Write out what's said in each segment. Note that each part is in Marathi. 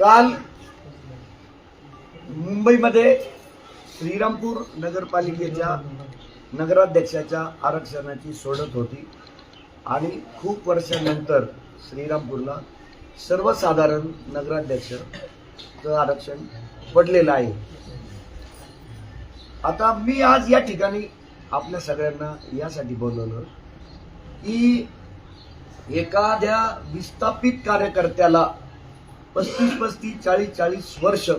काल मुंबईमध्ये श्रीरामपूर नगरपालिकेच्या नगराध्यक्षाच्या आरक्षणाची सोडत होती आणि खूप वर्षांनंतर श्रीरामपूरला सर्वसाधारण नगराध्यक्षाचं आरक्षण पडलेलं आहे। आता मी आज या ठिकाणी आपल्या सगळ्यांना यासाठी बोलवलं की एखाद्या विस्थापित कार्यकर्त्याला 35-35, 40-40 वर्ष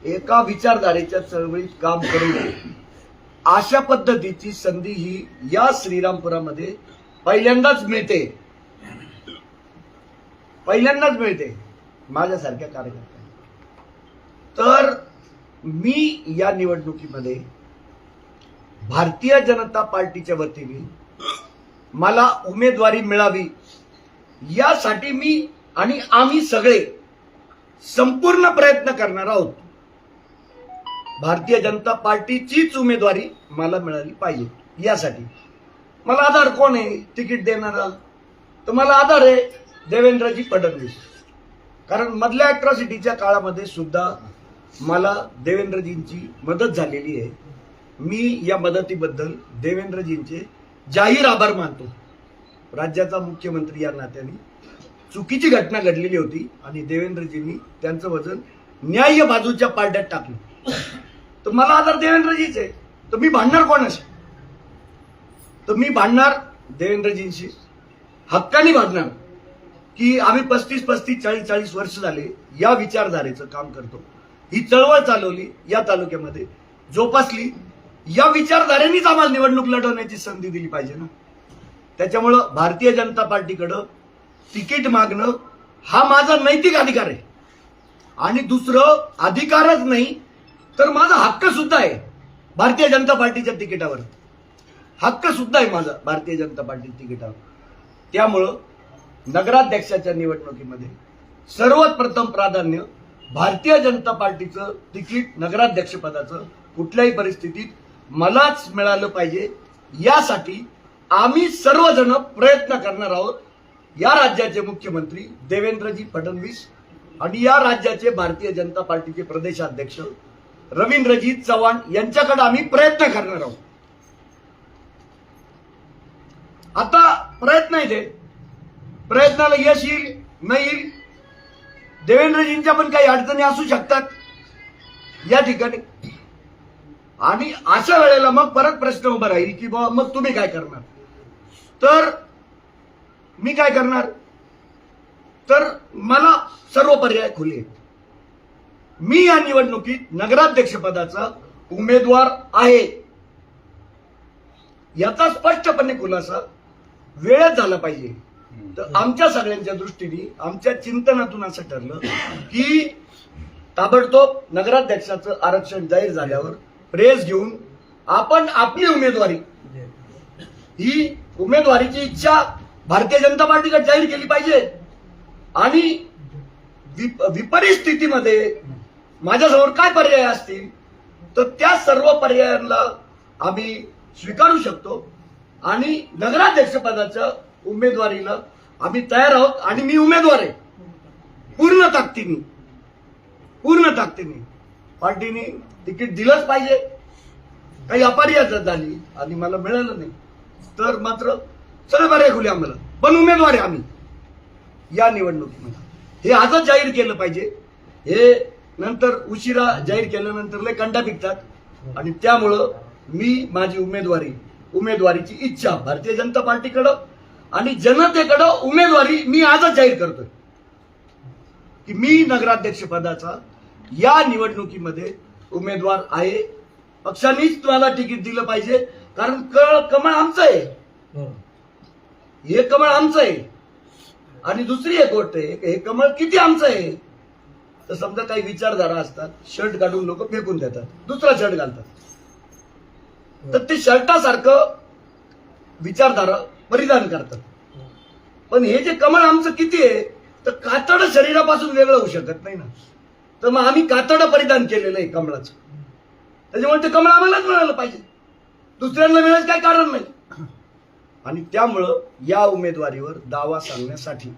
एका विचारधारेच्या चळवळीत काम करून अशा पद्धतीची संधी ही या श्रीरामपुरामध्ये पहिल्यांदाच मिळते माझ्यासारख्या कार्यकर्त्यांना। तर मी या निवडणुकीमध्ये भारतीय जनता पार्टीच्या वतीने मला उमेदवारी मिळावी यासाठी मी आणि आम्ही सगळे संपूर्ण प्रयत्न करणार आहोत। भारतीय जनता पार्टीचीच उमेदवारी मला मिळाली पाहिजे यासाठी। मला आधार कोण आहे तिकीट देणारा? तर मला आधार आहे देवेंद्रजी फडणवीस, कारण मधल्या अॅट्रॉसिटीच्या काळामध्ये सुद्धा मला देवेंद्रजींची मदत झालेली आहे। मी या मदतीबद्दल देवेंद्रजींचे जाहीर आभार मानतो। राज्याचा मुख्यमंत्री या नात्याने चुकीची घटना घडलेली होती आणि देवेंद्रजींनी त्यांचं वजन न्याय्य बाजूच्या पारड्यात टाकलं। तर मला आधार देवेंद्रजीच आहे, तर मी भांडणार कोणाशी? तर मी भांडणार देवेंद्रजींशी, हक्काने भांडणार की आम्ही 35-35, 40-40 वर्ष झाले या विचारधारेचं काम करतो। ही चळवळ चालवली या तालुक्यामध्ये, जोपासली। या विचारधारेनेच आम्हाला निवडणूक लढवण्याची संधी दिली पाहिजे ना। त्याच्यामुळं भारतीय जनता पार्टीकडं तिकीट मागणं हा माझा नैतिक अधिकार आहे आणि दुसरं अधिकारच नाही तर माझा हक्क सुद्धा आहे। भारतीय जनता पार्टीच्या तिकिटावर हक्क सुद्धा आहे माझा भारतीय जनता पार्टी तिकिटावर। त्यामुळं नगराध्यक्षाच्या निवडणुकीमध्ये सर्वात प्रथम प्राधान्य भारतीय जनता पार्टीचं तिकीट नगराध्यक्षपदाचं कुठल्याही परिस्थितीत मलाच मिळालं पाहिजे यासाठी आम्ही सर्वजण प्रयत्न करणार आहोत। या राज्याचे मुख्यमंत्री देवेंद्रजी फडणवीस आणि या राज्याचे भारतीय जनता पार्टीचे प्रदेशाध्यक्ष रवींद्रजी चव्हाण यांच्याकडे आम्ही प्रयत्न करणार आहोत। आता प्रयत्न आहे ते, प्रयत्नाला यश येईल नाही येईल, देवेंद्रजींच्या पण काही अडचणी असू शकतात या ठिकाणी आणि अशा वेळेला मग परत प्रश्न उभा राहील की बाबा मग तुम्ही काय करणार? तर मी काय करणार? तर मला सर्व पर्याय खुले आहेत। मी या निवडणुकीत नगराध्यक्ष पदाचा उमेदवार आहे याचा स्पष्टपणे खुलासा वेळेत झाला पाहिजे। तर आमच्या सगळ्यांच्या दृष्टीने आमच्या चिंतनातून असं ठरलं की ताबडतोब नगराध्यक्षाचं आरक्षण जाहीर झाल्यावर प्रेस घेऊन आपण आपली उमेदवारी, ही उमेदवारीची इच्छा भारतीय जनता पार्टीकडे जाहीर केली पाहिजे आणि विपरीत स्थितीमध्ये माझ्यासमोर काय पर्याय असतील तर त्या सर्व पर्यायांना आम्ही स्वीकारू शकतो आणि नगराध्यक्ष पदाच्या उमेदवारीला आम्ही तयार आहोत आणि मी उमेदवार आहे पूर्ण ताकदीने। पार्टीने तिकीट दिलंच पाहिजे। काही अपरियात झाली आणि मला मिळालं नाही तर मात्र सगळे पर्याय खुले आम्हाला, पण उमेदवार आहे आम्ही या निवडणुकीमध्ये। हे आजच जाहीर केलं पाहिजे, हे नंतर उशिरा जाहीर केल्यानंतर लय कंटा पिकतात आणि त्यामुळं मी माझी उमेदवारीची इच्छा भारतीय जनता पार्टीकडं आणि जनतेकडं उमेदवारी मी आजच जाहीर करतोय की मी नगराध्यक्ष पदाचा या निवडणुकीमध्ये उमेदवार आहे। पक्षानेच मला तिकीट दिलं पाहिजे कारण कमळ आमचं आहे, हे कमळ आमचं आहे। आणि दुसरी एक गोष्ट आहे, हे कमळ किती आमचं आहे? तर समजा काही विचारधारा असतात, शर्ट काढून लोक फेकून देतात, दुसरा शर्ट घालतात, तर ते शर्टासारखं विचारधारा परिधान करतात। पण हे जे कमळ आमचं किती आहे तर कातड शरीरापासून वेगळं होऊ शकत नाही ना। तर मग आम्ही कातड परिधान केलेलं आहे कमळाचं, त्याच्यामुळे ते कमळ आम्हालाच मिळालं पाहिजे, दुसऱ्यांना मिळायचं काही कारण नाही। आणि त्यामुळं या उमेदवारीवर दावा सांगण्यासाठी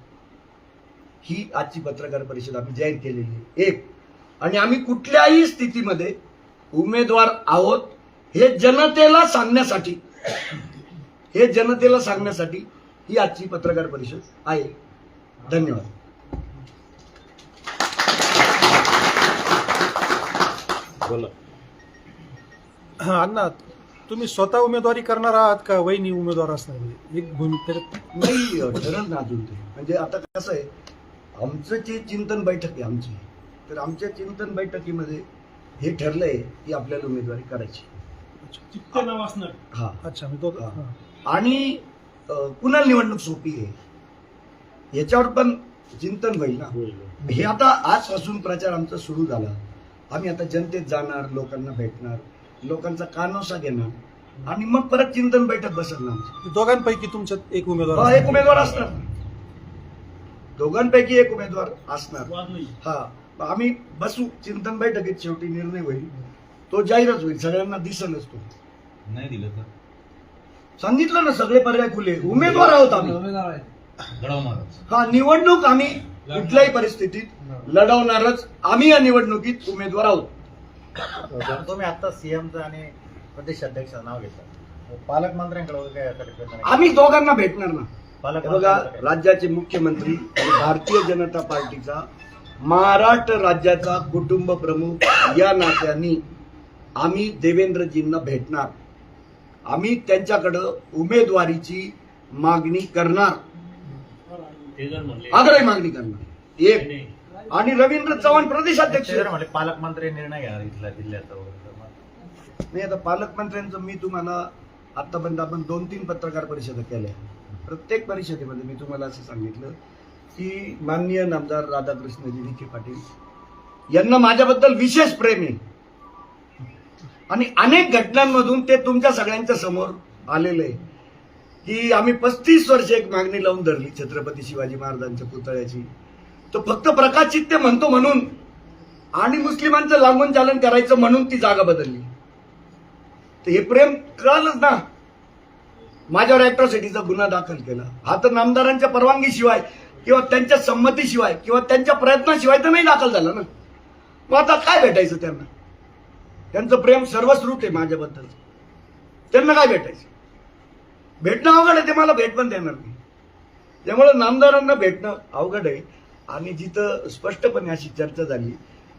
ही आजची पत्रकार परिषद आम्ही जाहीर केलेली आहे. एक, आणि आम्ही कुठल्याही स्थितीमध्ये उमेदवार आहोत हे जनतेला सांगण्यासाठी ही आजची पत्रकार परिषद आहे. धन्यवाद. बोला. अण्णा, तुम्ही स्वतः उमेदवारी करणार आहात का वहिनी उमेदवार असणार? एक भूमिका नाही ठरल ना अजून ते. म्हणजे आता कसं आहे, आमचं जे चिंतन बैठक आहे आमची, तर आमच्या चिंतन बैठकीमध्ये हे ठरलंय की आपल्याला उमेदवारी करायची. हा. अच्छा, मी तो हा. आणि कुणाला निवडणूक सोपी आहे याच्यावर पण चिंतन होईल ना. हे आता आजपासून प्रचार आमचा सुरू झाला. आम्ही आता जनतेत जाणार, लोकांना भेटणार, लोकांचा कानोसा घेणार आणि मग परत चिंतन बैठक बसणार आमची. दोघांपैकी तुमच्यात एक उमेदवार हा, एक उमेदवार असणार. दोघांपैकी एक उमेदवार असणार. हा, आम्ही बसू चिंतन बैठकीत, शेवटी निर्णय होईल, तो जाहीरच होईल, सगळ्यांना दिसेलच. तो नाही दिलं तर सांगितलं ना, सगळे पर्याय खुले. उमेदवार आहोत आम्ही. हा, निवडणूक आम्ही कुठल्याही परिस्थितीत लढवणारच. आम्ही या निवडणुकीत उमेदवार आहोत. तुम्ही आता सीएमचं आणि प्रदेश अध्यक्षाचं नाव घेतलं, पालकमंत्र्यांकडे वगैरे काय यासाठी प्रयत्न केला? आम्ही दोघांना भेटणार ना. हे बघा, पालकमंत्र्यांकडे राज्याचे मुख्यमंत्री आणि भारतीय जनता पार्टीचा महाराष्ट्र राज्याचा कुटुंब प्रमुख या नात्याने आम्ही देवेंद्रजींना भेटणार. आम्ही त्यांच्याकडं उमेदवारीची मागणी करणार, आग्रही मागणी करणार. एक, आणि रवींद्र चव्हाण प्रदेशाध्यक्ष. म्हणजे पालकमंत्री निर्णय घेणार इथला जिल्ह्याचा वगैरे. नाही, आता पालकमंत्र्यांचं मी तुम्हाला आतापर्यंत आपण 2-3 पत्रकार परिषदा केल्या. प्रत्येक परिषदेमध्ये मी तुम्हाला असं सांगितलं की माननीय नामदार राधाकृष्णजी विखे पाटील यांना माझ्याबद्दल विशेष प्रेम आहे आणि अनेक घटनांमधून ते तुमच्या सगळ्यांच्या समोर आलेलं आहे की आम्ही 35 वर्ष एक मागणी लावून धरली छत्रपती शिवाजी महाराजांच्या पुतळ्याची. तो फक्त प्रकाशचित्ते म्हणतो म्हणून आणि मुस्लिमांचं लांबून चालन करायचं म्हणून ती जागा बदलली. तर हे प्रेम कळालंच ना. माझ्यावर अॅट्रॉसिटीचा गुन्हा दाखल केला. हा तर नामदारांच्या परवानगीशिवाय किंवा त्यांच्या संमतीशिवाय किंवा त्यांच्या प्रयत्नाशिवाय तर नाही दाखल झाला ना. मग आता काय भेटायचं त्यांना? त्यांचं प्रेम सर्वश्रुत आहे माझ्याबद्दल. त्यांना काय भेटायचं? भेटणं अवघड आहे, ते मला भेट पण देणार नाही. त्यामुळे नामदारांना भेटणं अवघड आहे. आणि जिथं स्पष्टपणे अशी चर्चा झाली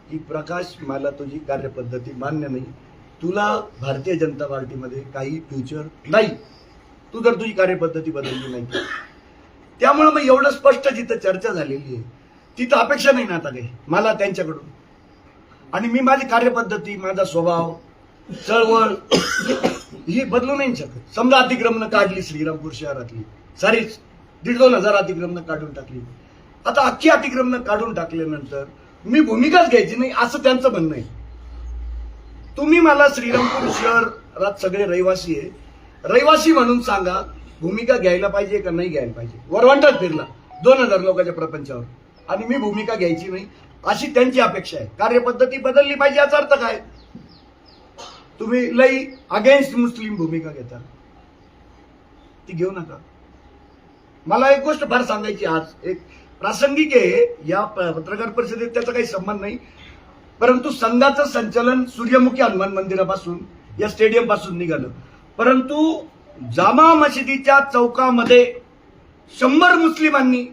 की प्रकाश, मला तुझी कार्यपद्धती मान्य नाही, तुला भारतीय जनता पार्टीमध्ये काही फ्युचर नाही, तू जर तुझी कार्यपद्धती बदलली नाही. त्यामुळे मग एवढं स्पष्ट जिथं चर्चा झालेली आहे तिथं अपेक्षा नाही ना आता काही मला त्यांच्याकडून. आणि मी माझी कार्यपद्धती, माझा स्वभाव, चळवळ ही बदलू नाही शकत. समजा अतिक्रमणं काढली श्रीरामपूर शहरातली, सारीच 1,500 अतिक्रमणं काढून टाकली. आता अख्खी अतिक्रमणं काढून टाकल्यानंतर मी भूमिकाच घ्यायची नाही असं त्यांचं म्हणणं आहे. तुम्ही मला श्रीरामपूर शहरात सगळे रहिवासी आहे, रहिवासी म्हणून सांगा, भूमिका घ्यायला पाहिजे का नाही घ्यायला पाहिजे. वरवंटाच फिरला 2,000 लोकांच्या प्रपंचावर आणि मी भूमिका घ्यायची नाही अशी त्यांची अपेक्षा आहे. कार्यपद्धती बदलली पाहिजे याचा अर्थ काय? तुम्ही लई अगेन्स्ट मुस्लिम भूमिका घेता, ती घेऊ नका. मला एक गोष्ट फार सांगायची आज, एक प्रासंगिक आहे या पत्रकार परिषदेत, त्याचा काही संबंध नाही, परंतु संघाचं संचलन सूर्यमुखी हनुमान मंदिरापासून या स्टेडियम पासून निघालं, परंतु जामा मशिदीच्या चौकामध्ये 100 मुस्लिमांनी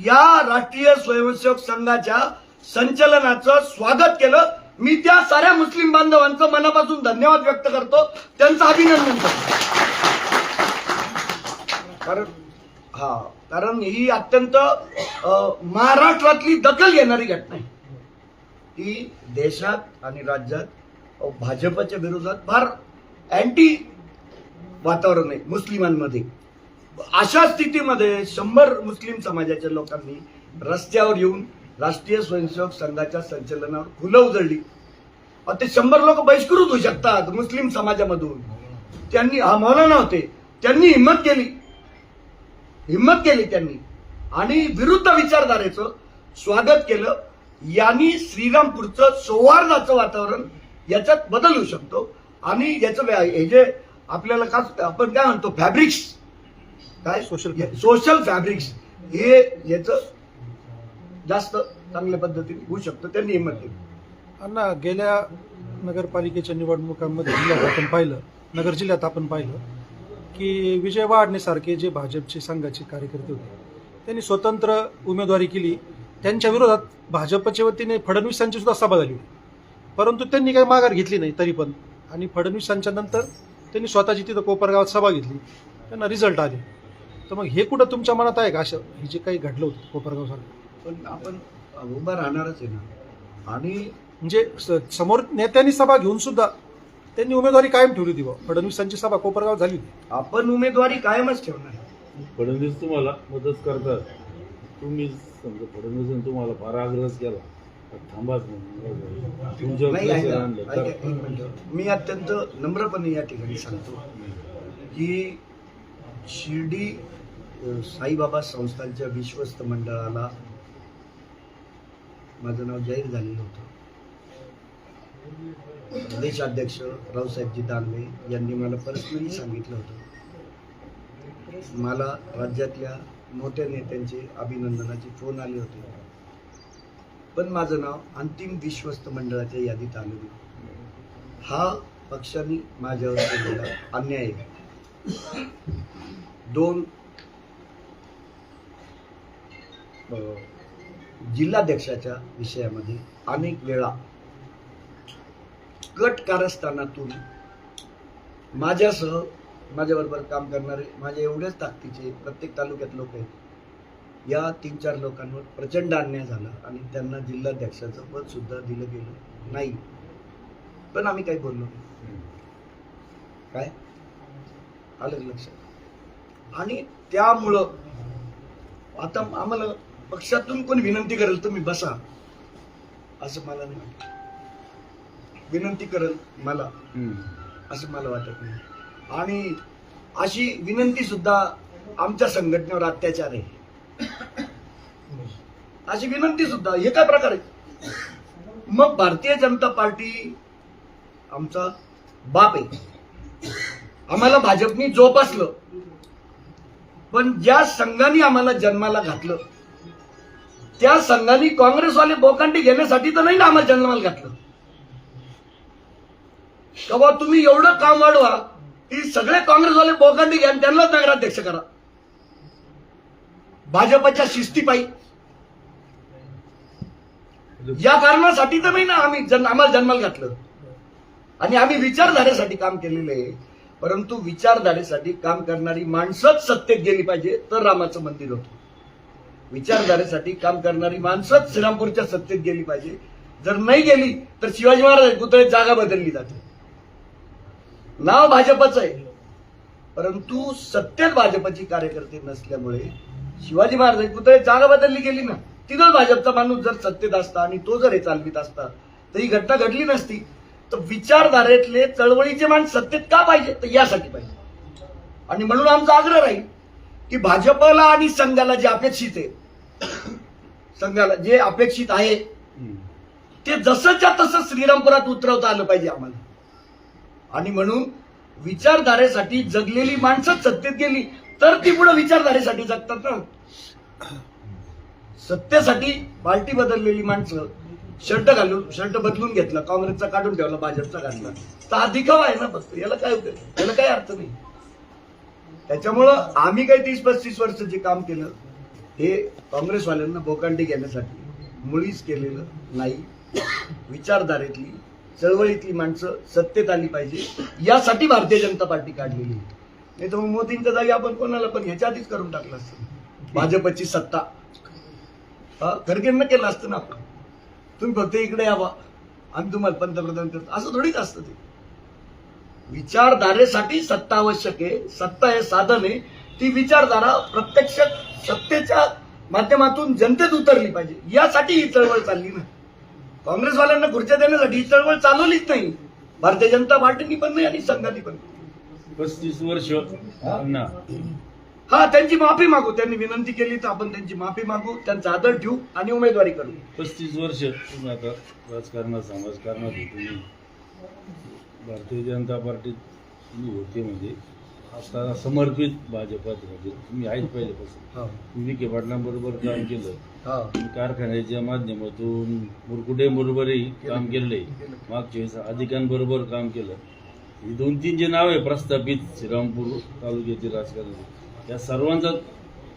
या राष्ट्रीय स्वयंसेवक संघाच्या संचलनाचं स्वागत केलं. मी त्या साऱ्या मुस्लिम बांधवांचं मनापासून धन्यवाद व्यक्त करतो, त्यांचं अभिनंदन करतो. कारण ही अत्यंत महाराष्ट्रातली दखल घेणारी घटना आहे. ती देशात आणि राज्यात भाजपच्या विरोधात फार अँटी वातावरण आहे मुस्लिमांमध्ये. अशा स्थितीमध्ये 100 मुस्लिम समाजाच्या लोकांनी रस्त्यावर येऊन राष्ट्रीय स्वयंसेवक संघाच्या संचलनावर फुलं उधळली. ते 100 लोक बहिष्कृत होऊ शकतात मुस्लिम समाजामधून. त्यांनी मौलाना होते, त्यांनी हिंमत केली त्यांनी आणि विरुद्ध विचारधारेचं स्वागत केलं. यांनी श्रीरामपूरचं सौहार्दाचं वातावरण याच्यात बदल होऊ शकतो. आणि याचं हे जे आपल्याला आपण काय म्हणतो फॅब्रिक्स, काय सोशल फॅब्रिक्स, हे याचं जास्त चांगल्या पद्धतीने होऊ शकतं, त्यांनी हिंमत दिली. अण्णा, गेल्या नगरपालिकेच्या निवडणुकांमध्ये जिल्ह्यात आपण पाहिलं, नगर जिल्ह्यात आपण पाहिलं की विजय वाडणेसारखे जे भाजपचे संघाचे कार्यकर्ते होते त्यांनी स्वतंत्र उमेदवारी केली. त्यांच्या विरोधात भाजपच्या वतीने फडणवीसांची सुद्धा सभा झाली होती, परंतु त्यांनी काही माघार घेतली नाही तरी पण. आणि फडणवीसांच्या नंतर त्यांनी स्वतःची तिथं कोपरगावात सभा घेतली, त्यांना रिझल्ट आले. तर मग हे कुठं तुमच्या मनात आहे का असं हे जे काही घडलं होतं कोपरगावसारखं? पण आपण उभा राहणारच आहे ना. आणि म्हणजे समोर नेत्यांनी सभा घेऊन सुद्धा त्यांनी उमेदवारी कायम ठेवली होती. फडणवीसांची सभा कोपरगाव झाली होती. आपण उमेदवारी कायमच ठेवणार. फडणवीस तुम्हाला मदत करतात, तुम्ही समजा फडणवीस तुम्हाला फार आग्रह केला थांबाच म्हणून तुमच्यावर नाही, pressure ऐका, आणलं ऐका, तर एक मिनिटं. मी अत्यंत नम्रपणे या ठिकाणी सांगतो की शिर्डी साईबाबा संस्थांच्या विश्वस्त मंडळाला माझं नाव जाहीर झालेलं होतं. प्रदेशाध्यक्ष रावसाहेबजी दानवे यांनी मला पर्सनली सांगितलं होतं. मला राज्यातल्या मोठ्या नेत्यांचे अभिनंदनाचे फोन आले होते, पण माझं नाव अंतिम विश्वस्त मंडळाच्या यादीत आलं नाही. हा पक्षाने माझ्यावर केलेला अन्याय आहे. 2 जिल्हाध्यक्षाच्या विषयामध्ये अनेक वेळा गट कारस्थानातून माझ्यासह माझ्याबरोबर काम करणारे माझ्या एवढ्याच ताकदीचे प्रत्येक तालुक्यात लोक आहेत. या 3-4 लोकांवर प्रचंड अन्याय झाला आणि त्यांना जिल्हाध्यक्षाचं पद सुद्धा दिलं गेलं नाही. पण आम्ही काही बोललो नाही. काय आलं लक्षात? आणि त्यामुळं आता आम्हाला पक्षातून कोणी विनंती करेल तुम्ही बसा असं मला नाही वाटत. विनंती करेल मला असं मला वाटत नाही. आणि अशी विनंती सुद्धा आमच्या संघटनेवर अत्याचार आहे अशी विनंती सुद्धा, हे काय प्रकार आहे? मग भारतीय जनता पार्टी आमचा बाप आहे, आम्हाला भाजपनी जोपासलं. पण ज्या संघाने आम्हाला जन्माला घातलं त्या संघाने काँग्रेसवाले बोकांडी घेण्यासाठी तर नाही ना आम्हाला जन्माला घातलं. तेव्हा तुम्ही एवढं काम वाढवा की सगळे काँग्रेसवाले बोकांडी घ्या आणि त्यांनाच नगराध्यक्ष करा भाजपच्या शिस्तीपायी. या कारणासाठी तर नाही ना आम्ही आम्हाला जन्माला घातलं. आणि आम्ही विचारधारेसाठी काम केलेलं आहे. परंतु विचारधारेसाठी काम करणारी माणसंच सत्तेत गेली पाहिजे तर रामाचं मंदिर होतं. विचारधारेसाठी काम करणारी माणसंच श्रीरामपूरच्या सत्तेत गेली पाहिजे. जर नाही गेली तर शिवाजी महाराज पुतळे जागा बदलली जाते. नाव भाजपचं आहे परंतु सत्तेत भाजपची कार्यकर्ते नसल्यामुळे शिवाजी महाराज पुतळे जागा बदलली गेली ना. तिथं भाजपचा माणूस जर सत्तेत असता आणि तो जर हे चालवित असता तर ही घटना घडली नसती. तर विचारधारेतले चळवळीचे माणूस सत्तेत का पाहिजे तर यासाठी पाहिजे. आणि म्हणून आमचा आग्रह राहील की भाजपला आणि संघाला जे अपेक्षित आहे, संघाला जे अपेक्षित आहे ते जसंच्या तसं श्रीरामपुरात उतरवता आलं पाहिजे आम्हाला. आणि म्हणून विचारधारेसाठी जगलेली माणसं सत्तेत गेली तर ती पुढे विचारधारेसाठी जगतात ना. सत्तेसाठी पार्टी बदललेली माणसं शर्ट बदलून घेतला, काँग्रेसचा काढून ठेवला, भाजपचा घातला तर हा दिखावा आहे ना फक्त. याला काय होतं? याला काही अर्थ नाही. त्याच्यामुळं आम्ही काही 30-35 वर्ष जे काम केलं हे काँग्रेसवाल्यांना बोकांडी घेण्यासाठी मुळीच केलेलं नाही. विचारधारेतली चळवळीतली माणसं सत्तेत आली पाहिजे यासाठी भारतीय जनता पार्टी काढलेली. नाही तर मग मोदींच्या जागी आपण कोणाला पण ह्याच्या आधीच करून टाकलं असतं. भाजपची सत्ता खरगेंना केलं असतं ना आपण. तुम्ही फक्त इकडे यावा आम्ही तुम्हाला पंतप्रधान करतो असं थोडीच असतं. ते विचारधारेसाठी सत्ता आवश्यक आहे. सत्ता हे साधन आहे. ती विचारधारा प्रत्यक्ष सत्तेच्या माध्यमातून जनतेत उतरली पाहिजे यासाठी ही चळवळ चालली ना. काँग्रेसवाल्यांना खुर्च्या देण्यासाठी ही चळवळ चालवलीच नाही. भारतीय जनता पार्टीनी पण नाही आणि संघाने पण. 35 वर्ष ना. हा त्यांची माफी मागू. त्यांनी विनंती केली तर आपण त्यांची माफी मागू, त्यांचा आदर ठेवू आणि उमेदवारी करू. 35 वर्ष तुम्ही आता राजकारणात समाजकारणात होते. भारतीय जनता पार्टीत तुम्ही होते म्हणजे आता समर्पित भाजपात म्हणजे तुम्ही आहेत पहिल्यापासून हा, विखे पाटलांबरोबर काम केलं, हा. कारखान्याच्या माध्यमातून मुरकुटेबरोबरही काम केलंय, मागच्या वेळेस अधिकांबरोबर काम केलं. ही 2-3 जे नाव आहे प्रस्थापित श्रीरामपूर तालुक्यातील राजकारणी, या सर्वांचा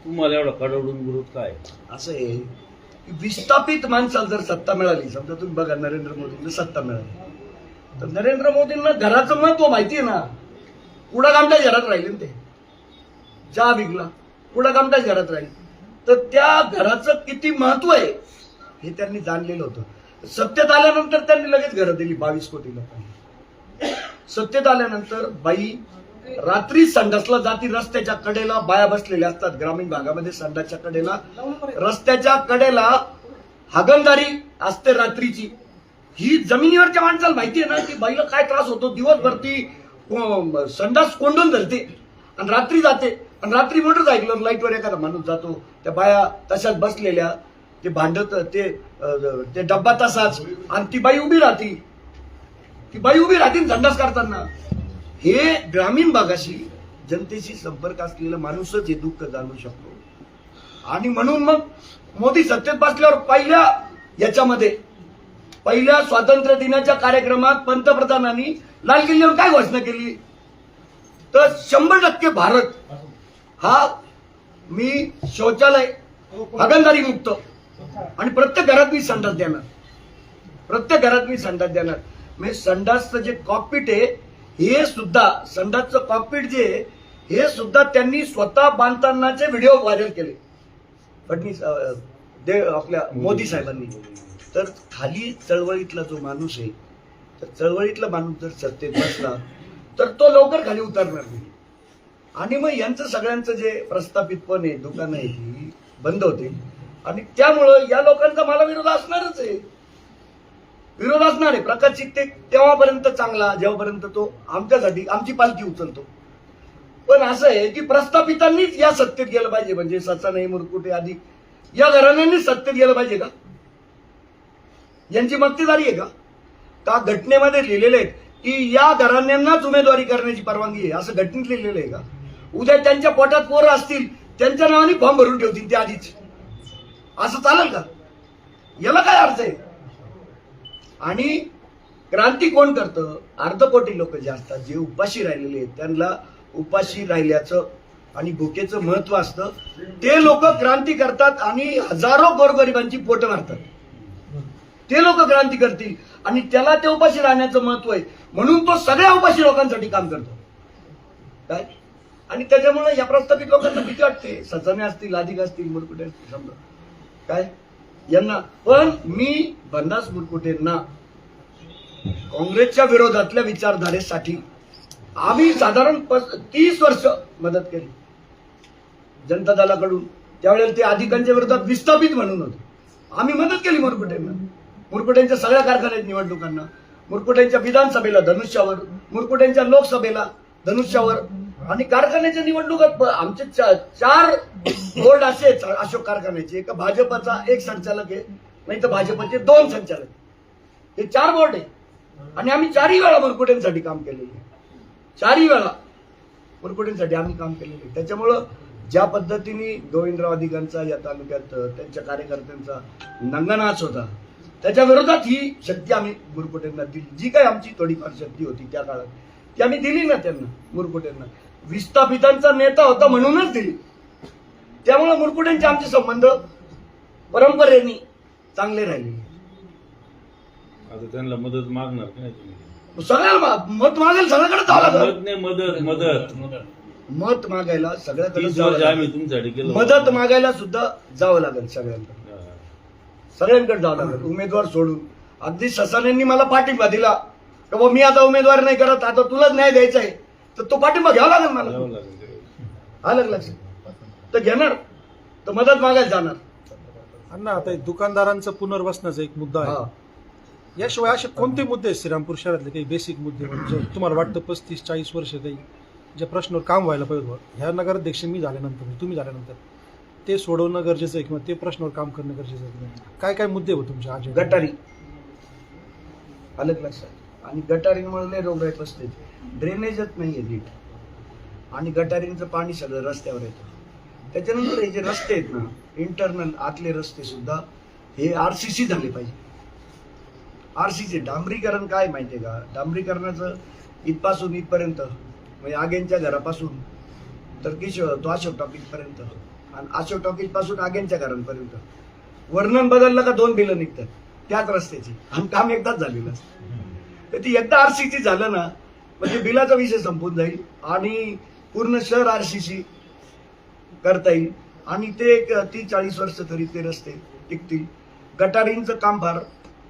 तुम्हाला एवढा कडाडून विरोध काय? असं आहे की विस्थापित माणसाला जर सत्ता मिळाली, समजा तुम्ही बघा नरेंद्र मोदींना सत्ता मिळाली, तर नरेंद्र मोदींना घराचं महत्व माहिती आहे ना. कुडा कामटाच घरात राहिले ना ते, चहा विकला कुडा कामटाच घरात राहील, तर त्या घराचं किती महत्व आहे हे त्यांनी जाणलेलं होतं. सत्तेत आल्यानंतर त्यांनी लगेच घरं दिली 22 कोटी लोकांना. सत्तेत आल्यानंतर बाई रात्री संडासला जाती, रस्त्याच्या कडेला बाया बसलेल्या असतात. ग्रामीण भागामध्ये संडासच्या कडेला, रस्त्याच्या कडेला हागणदारी असते रात्रीची. ही जमिनीवरच्या माणसाला माहिती आहे ना की बाईला काय त्रास होतो. दिवसभर ती संडास कोंडून धरते आणि रात्री जाते, आणि रात्री मोटरसायकलवर लाईटवर एखादा माणूस जातो, त्या बाया तशाच बसलेल्या, ते भांडत ते डब्बा तसाच, आणि ती बाई उभी राहते, संडास करताना. हे ग्रामीण भागाशी जनतेशी संपर्क असलेला माणूसच हे दुःख जाणू शकतो. आणि म्हणून मग मोदी सत्तेत बसल्यावर पहिल्या स्वातंत्र्य दिनाच्या कार्यक्रमात पंतप्रधानांनी लाल किल्ल्यावर काय घोषणा केली, तर 100% भारत हा मी शौचालय हागणदारी मुक्त, आणि प्रत्येक घरात मी संडास देणार. म्हणजे संडासचं जे कॉकपीट आहे हे सुद्धा, संडासचं कॉकपीट जे आहे हे सुद्धा त्यांनी स्वतः बांधतानाचे व्हिडिओ व्हायरल केले फडणवीस आपल्या मोदी साहेबांनी. तर खाली चळवळीतला जो माणूस आहे, तर चळवळीतला माणूस जर सत्तेत बसला तर तो लवकर खाली उतरणार नाही. आणि मग यांचं सगळ्यांचं जे प्रस्थापितपण आहे, दुकानं आहे ती बंद होतील, आणि त्यामुळं या लोकांचा मला विरोध असणारच आहे. प्रकाश चित्ते तेव्हापर्यंत चांगला जेव्हापर्यंत तो आमच्यासाठी आमची पालखी उचलतो. पण असं आहे की प्रस्थापितांनीच या सत्तेत गेलं पाहिजे, म्हणजे सचानाई, मुरकुटे आदी या घराण्यांनी सत्तेत गेलं पाहिजे का? यांची मक्तेदारी आहे का? घटनेमध्ये लिहिलेले आहेत की या घराण्यांनाच उमेदवारी करण्याची परवानगी आहे, असं घटनेत लिहिलेलं आहे का? उद्या त्यांच्या पोटात पोरं असतील, त्यांच्या नावाने फॉर्म भरून ठेवतील ते आधीच, असं चालेल का? याला काय अर्थ आहे? आणि क्रांती कोण करतं? अर्धकोटी लोक जे असतात, जे उपाशी राहिलेले आहेत, त्यांना उपाशी राहिल्याचं आणि भुकेचं महत्व असतं. ते लोक क्रांती करतात आणि हजारो गोरगरिबांची पोट मारतात. ते लोक क्रांती करतील आणि त्याला ते उपाशी राहण्याचं महत्व आहे, म्हणून तो सगळ्या उपाशी लोकांसाठी काम करतो. काय? आणि त्याच्यामुळे या प्रस्थापित लोकांना भीती वाटते. सचाने असतील, अधिक असतील, मुरकुटे असतील, समजा काय यांना. पण मी बनदास मुरकुटेंना काँग्रेसच्या विरोधातल्या विचारधारेसाठी आम्ही साधारण 30 वर्ष मदत केली जनता दलाकडून. त्यावेळेला ते अधिकांच्या विरोधात विस्थापित म्हणून होते. आम्ही मदत केली मुरकुटेंना, मुरकुटेंच्या सगळ्या कारखान्यात निवडणुकांना, मुरकुटेंच्या विधानसभेला धनुष्यावर, मुरकुटेंच्या लोकसभेला धनुष्यावर, आणि कारखान्याच्या निवडणुकात आमचे 4 बोर्ड असे अशोक कारखान्याचे. एका भाजपचा 1 संचालक आहे, नाही तर भाजपचे 2 संचालक. हे 4 बोर्ड आहे, आणि आम्ही 4ही वेळा मुरकुटेंसाठी काम केलेले. 4ही वेळा मुरकुटेंसाठी आम्ही काम केलेले. त्याच्यामुळं ज्या पद्धतीने गोविंदराव अधिकांचा या तालुक्यात त्यांच्या कार्यकर्त्यांचा नंगनाच होता, त्याच्या विरोधात ही शक्ती आम्ही मुरकुटेंना दिली. जी काही आमची थोडीफार शक्ती होती त्या काळात ती आम्ही दिली ना त्यांना, मुरकुटेंना. विस्थापितांचा नेता होता म्हणूनच दिली. त्यामुळे मुरकुटेंचे आमचे संबंध परंपरेने चांगले राहिले. आता त्यांना मदत मागणार की नाही तुम्ही? सगळ्याला मत मागायला सगळ्याकडे जावं लागेल. मत मागायला सगळ्याकडे जावं लागेल. आम्ही तुमच्यासाठी केलं, मदत मागायला सुद्धा जावं लागेल. सगळ्यांकडे जावं लागेल, उमेदवार सोडून. अगदी ससानेंनी मला पाठिंबा दिला की बाबा मी आता उमेदवार नाही करत, आता तुलाच न्याय द्यायचा आहे, तर तो पाठिंबा घ्यावा लागेल मला. आलं लक्षात? तर घेणार, तर मदत मागायला जाणार. अण्णा, आता दुकानदारांचं पुनर्वसनाचा एक मुद्दा आहे. याशिवाय असे कोणते मुद्दे आहेत श्रीरामपूर शहरातले, काही बेसिक मुद्दे म्हणजे तुम्हाला वाटतं 35-40 वर्ष काही ज्या प्रश्नावर काम व्हायला पाहिजे, ह्या नगराध्यक्ष मी झाल्यानंतर, तुम्ही झाल्यानंतर ते सोडवणं गरजेचं आहे, किंवा ते प्रश्नावर काम करणं गरजेचं आहे? काय काय मुद्दे होते तुमच्या आज? गटारी आलं लक्षात, आणि गटारीमुळे रोगराई पसते. ड्रेनेजच नाहीये नीट. आणि गटारींचं पाणी सगळं रस्त्यावर येतं. त्याच्यानंतर हे जे रस्ते आहेत ना, इंटरनल आतले रस्ते सुद्धा हे RCC झाले पाहिजे. RCC डांबरीकरण काय माहितीये का, डांबरीकरणाचं इथपासून इथपर्यंत म्हणजे आगेंच्या घरापासून तर तो अशोक टॉकीज पर्यंत आणि अशोक टॉकीज पासून आगेंच्या घरांपर्यंत वर्णन बदललं का 2 बिलं निघतात त्याच रस्त्याची आणि काम एकदाच झालेलं असतं. तर ती एकदा RCC झालं ना म्हणजे बिलाचा विषय संपून जाईल आणि पूर्ण शहर RCC करता येईल आणि ते एक 30-40 वर्ष तरी ते रस्ते टिकतील. गटारींचं काम फार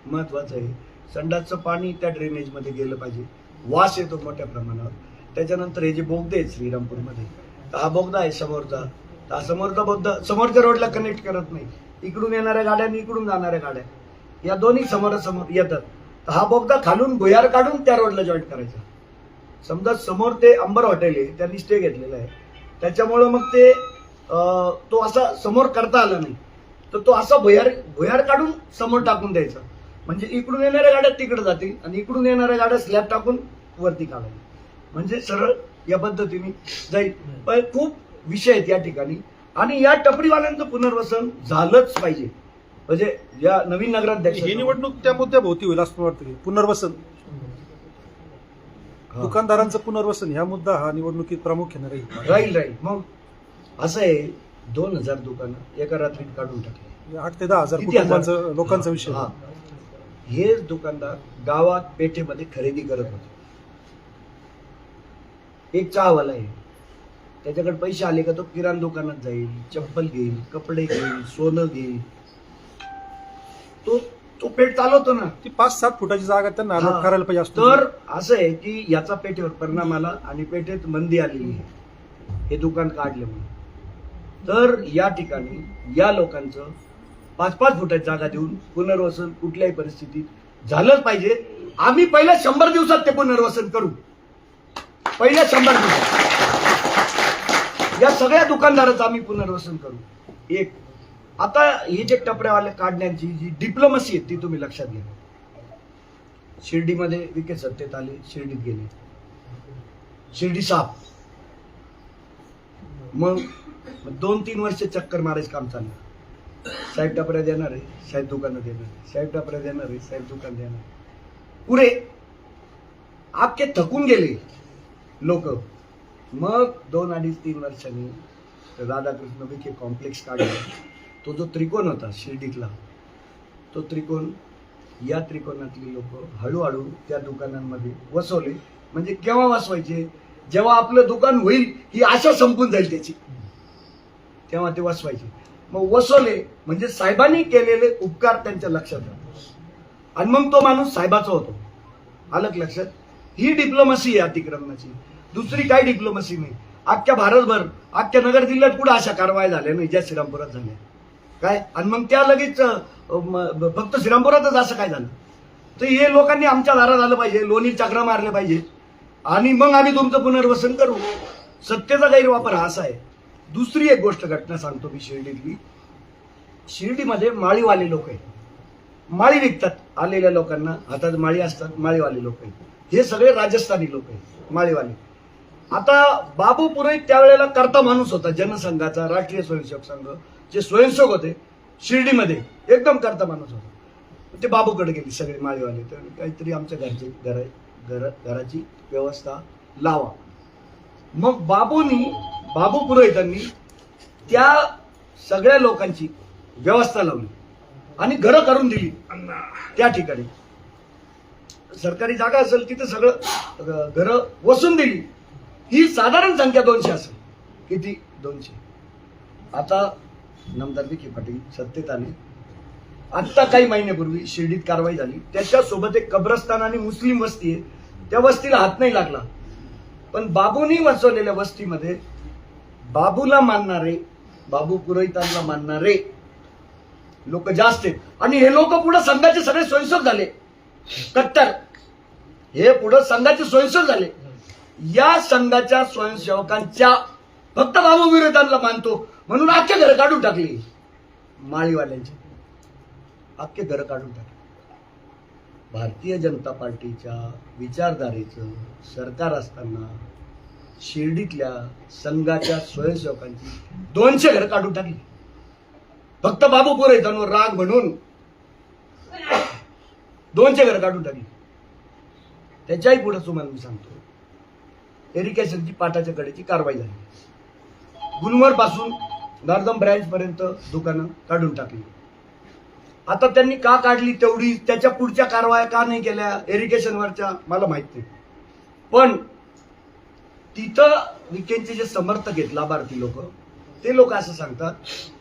महत्वाचं आहे. संडासचं पाणी त्या ड्रेनेजमध्ये गेलं पाहिजे, वास येतो मोठ्या प्रमाणावर. त्याच्यानंतर हे जे बोगदे आहेत श्रीरामपूरमध्ये, तर हा बोगदा आहे समोरचा, तर हा समोरचा बोगदा समोरच्या रोडला कनेक्ट करत नाही. इकडून येणाऱ्या गाड्या आणि इकडून जाणाऱ्या गाड्या या दोन्ही समोरासमोर येतात. तर हा बोगदा खालून भुयार काढून त्या रोडला जॉईंट करायचा. समजा समोर ते अंबर हॉटेल आहे, त्यांनी स्टे घेतलेला आहे, त्याच्यामुळं मग ते तो असा समोर करता आला नाही, तर तो असा भुयार काढून समोर टाकून द्यायचा. म्हणजे इकडून येणाऱ्या गाड्या तिकडे जातील आणि इकडून येणाऱ्या गाड्या स्लॅब टाकून वरती काढायला, म्हणजे सरळ या पद्धतीने जाईल. पण खूप विषय आहेत या ठिकाणी आणि या टपरीवाल्यांचं पुनर्वसन झालंच पाहिजे. म्हणजे या नवीन नगराध्यक्ष ही निवडणूक त्या मुद्द्याभोवती होईल असं वाटतं. पुनर्वसन, दुकानदारांचं पुनर्वसन हा मुद्दा हा निवडणुकीत प्रामुख्याने राहील. मग असं आहे, 2000 दुकानं एका रात्रीत काढून टाकले. 8 ते 10 हजार किती हजार? कुटुंबांचा लोकांचा विषय. हा, हेच दुकानदार गावात पेठेमध्ये खरेदी करत होते. एक चहावाला आहे, त्याच्याकडे पैसे आले का तो किराणा दुकानात जाईल, चप्पल घेईल, कपडे घेईल, सोनं घेईल, तो पेठ चालवतो ना. ती 5-7 फुटाची जागा त्यांना हा. allot करायला पाहिजे असतो. तर असं आहे की याचा पेठेवर परिणाम आला आणि पेठेत मंदी आलेली आहे हे दुकान काढले म्हणून. तर या ठिकाणी या लोकांचं 5-5 फुटाची जागा देऊन पुनर्वसन कुठल्याही परिस्थितीत झालंच पाहिजे. आम्ही पहिल्या 100 दिवसात ते पुनर्वसन करू. पहिल्या 100 दिवसात या सगळ्या दुकानदाराचं आम्ही पुनर्वसन करू. एक आता ही जे टपऱ्यावाले काढण्याची जी डिप्लोमसी आहे ती तुम्ही लक्षात घ्या. शिर्डीमध्ये विखे सत्तेत आले, शिर्डीत गेले, शिर्डी साफ. मग 2-3 वर्ष चक्कर मारायचं काम चाललं. साहेब टपऱ्या देणार आहे, साहेब दुकानं देणार आहे, साहेब टपऱ्या देणार आहे, साहेब दुकान देणार आहे. पुरे अख्खे थकून गेले लोक. मग 2-2.5-3 वर्षांनी राधाकृष्ण विखे कॉम्प्लेक्स काढला. तो जो त्रिकोण होता शिर्डीतला, तो त्रिकोण, या त्रिकोणातली लोक हळूहळू त्या दुकानांमध्ये वसवले. म्हणजे केव्हा वसवायचे, जेव्हा आपलं दुकान होईल ही आशा संपून जाईल त्याची, तेव्हा ते वसवायचे. मग वसवले म्हणजे साहेबांनी केलेले उपकार त्यांच्या लक्षात राहतो आणि मग तो माणूस साहेबाचा होतो. आलं का लक्षात? ही डिप्लोमसी आहे अतिक्रमणाची, दुसरी काही डिप्लोमसी नाही. अख्ख्या भारतभर, अख्ख्या नगर जिल्ह्यात कुठं अशा कारवाया झाल्या नाही ज्या श्रीरामपुरात झाल्या काय. आणि मग त्या लगेच फक्त श्रीरामपुरातच असं काय झालं. तर हे लोकांनी आमच्या दारात आलं पाहिजे, लोणी चक्र मारले पाहिजे आणि मग आम्ही तुमचं पुनर्वसन करू. सत्तेचा गैरवापर हा असा आहे. दुसरी एक गोष्ट घटना सांगतो मी शिर्डीतली. शिर्डीमध्ये माळीवाले लोक आहेत, माळी विकतात. आलेल्या लोकांना हातात माळी असतात, माळीवाले लोक आहेत. हे सगळे राजस्थानी लोक आहेत माळीवाले. आता बाबू पुरोहित त्यावेळेला करता माणूस होता जनसंघाचा, राष्ट्रीय स्वयंसेवक संघ जे स्वयंसेवक होते शिर्डीमध्ये, एकदम करता माणूस होता. ते बाबूकडे गेले सगळे माळीवाले, तर काहीतरी आमच्या घराची व्यवस्था लावा. मग बाबू पुरोहितांनी त्या सगळ्या लोकांची व्यवस्था लावली आणि घरं करून दिली. त्या ठिकाणी सरकारी जागा असेल तिथे सगळं घरं वसून दिली. ही साधारण संख्या 200 असेल. किती? 200. आता नामदार विखे पाटील सत्तेत आले. आत्ता काही महिन्यापूर्वी शिर्डीत कारवाई झाली. त्याच्यासोबत एक कब्रस्तान आणि मुस्लिम वस्ती आहे, त्या वस्तीला हात नाही लागला. पण बाबूंनी वसवलेल्या वस्तीमध्ये बाबूला मानणारे, बाबू पुरोहितांना मानणारे लोक जास्त आहेत. आणि हे लोक पुढे संघाचे सगळे स्वयंसेवक झाले, कट्टर. हे पुढे संघाचे स्वयंसेवक झाले. या संघाच्या स्वयंसेवकांच्या फक्त बाबू पुरोहितांना मानतो म्हणून अख्खे घर काढून टाकली. माळीवाल्यांची अख्खे घर काढून टाकले. भारतीय जनता पार्टीच्या विचारधारेचं सरकार असताना शिर्डीतल्या संघाच्या स्वयंसेवकांची 200 घरं काढून टाकली. फक्त बाबू पुरोहितांवर राग म्हणून 200 घरं काढून टाकली. त्याच्याही पुढे तुम्हाला मी सांगतो, इरिगेशनची पाटाच्या कडेची कारवाई झाली. गुलमर्ग पासून नॉर्दर्न ब्रँच पर्यंत दुकानं काढून टाकली. आता त्यांनी का काढली तेवढी, त्याच्या पुढच्या कारवाया का नाही केल्या इरिगेशनवरच्या मला माहित नाही. पण तिथं विकेंडचे जे समर्थक आहेत लाभार्थी लोक, ते लोक असं सांगतात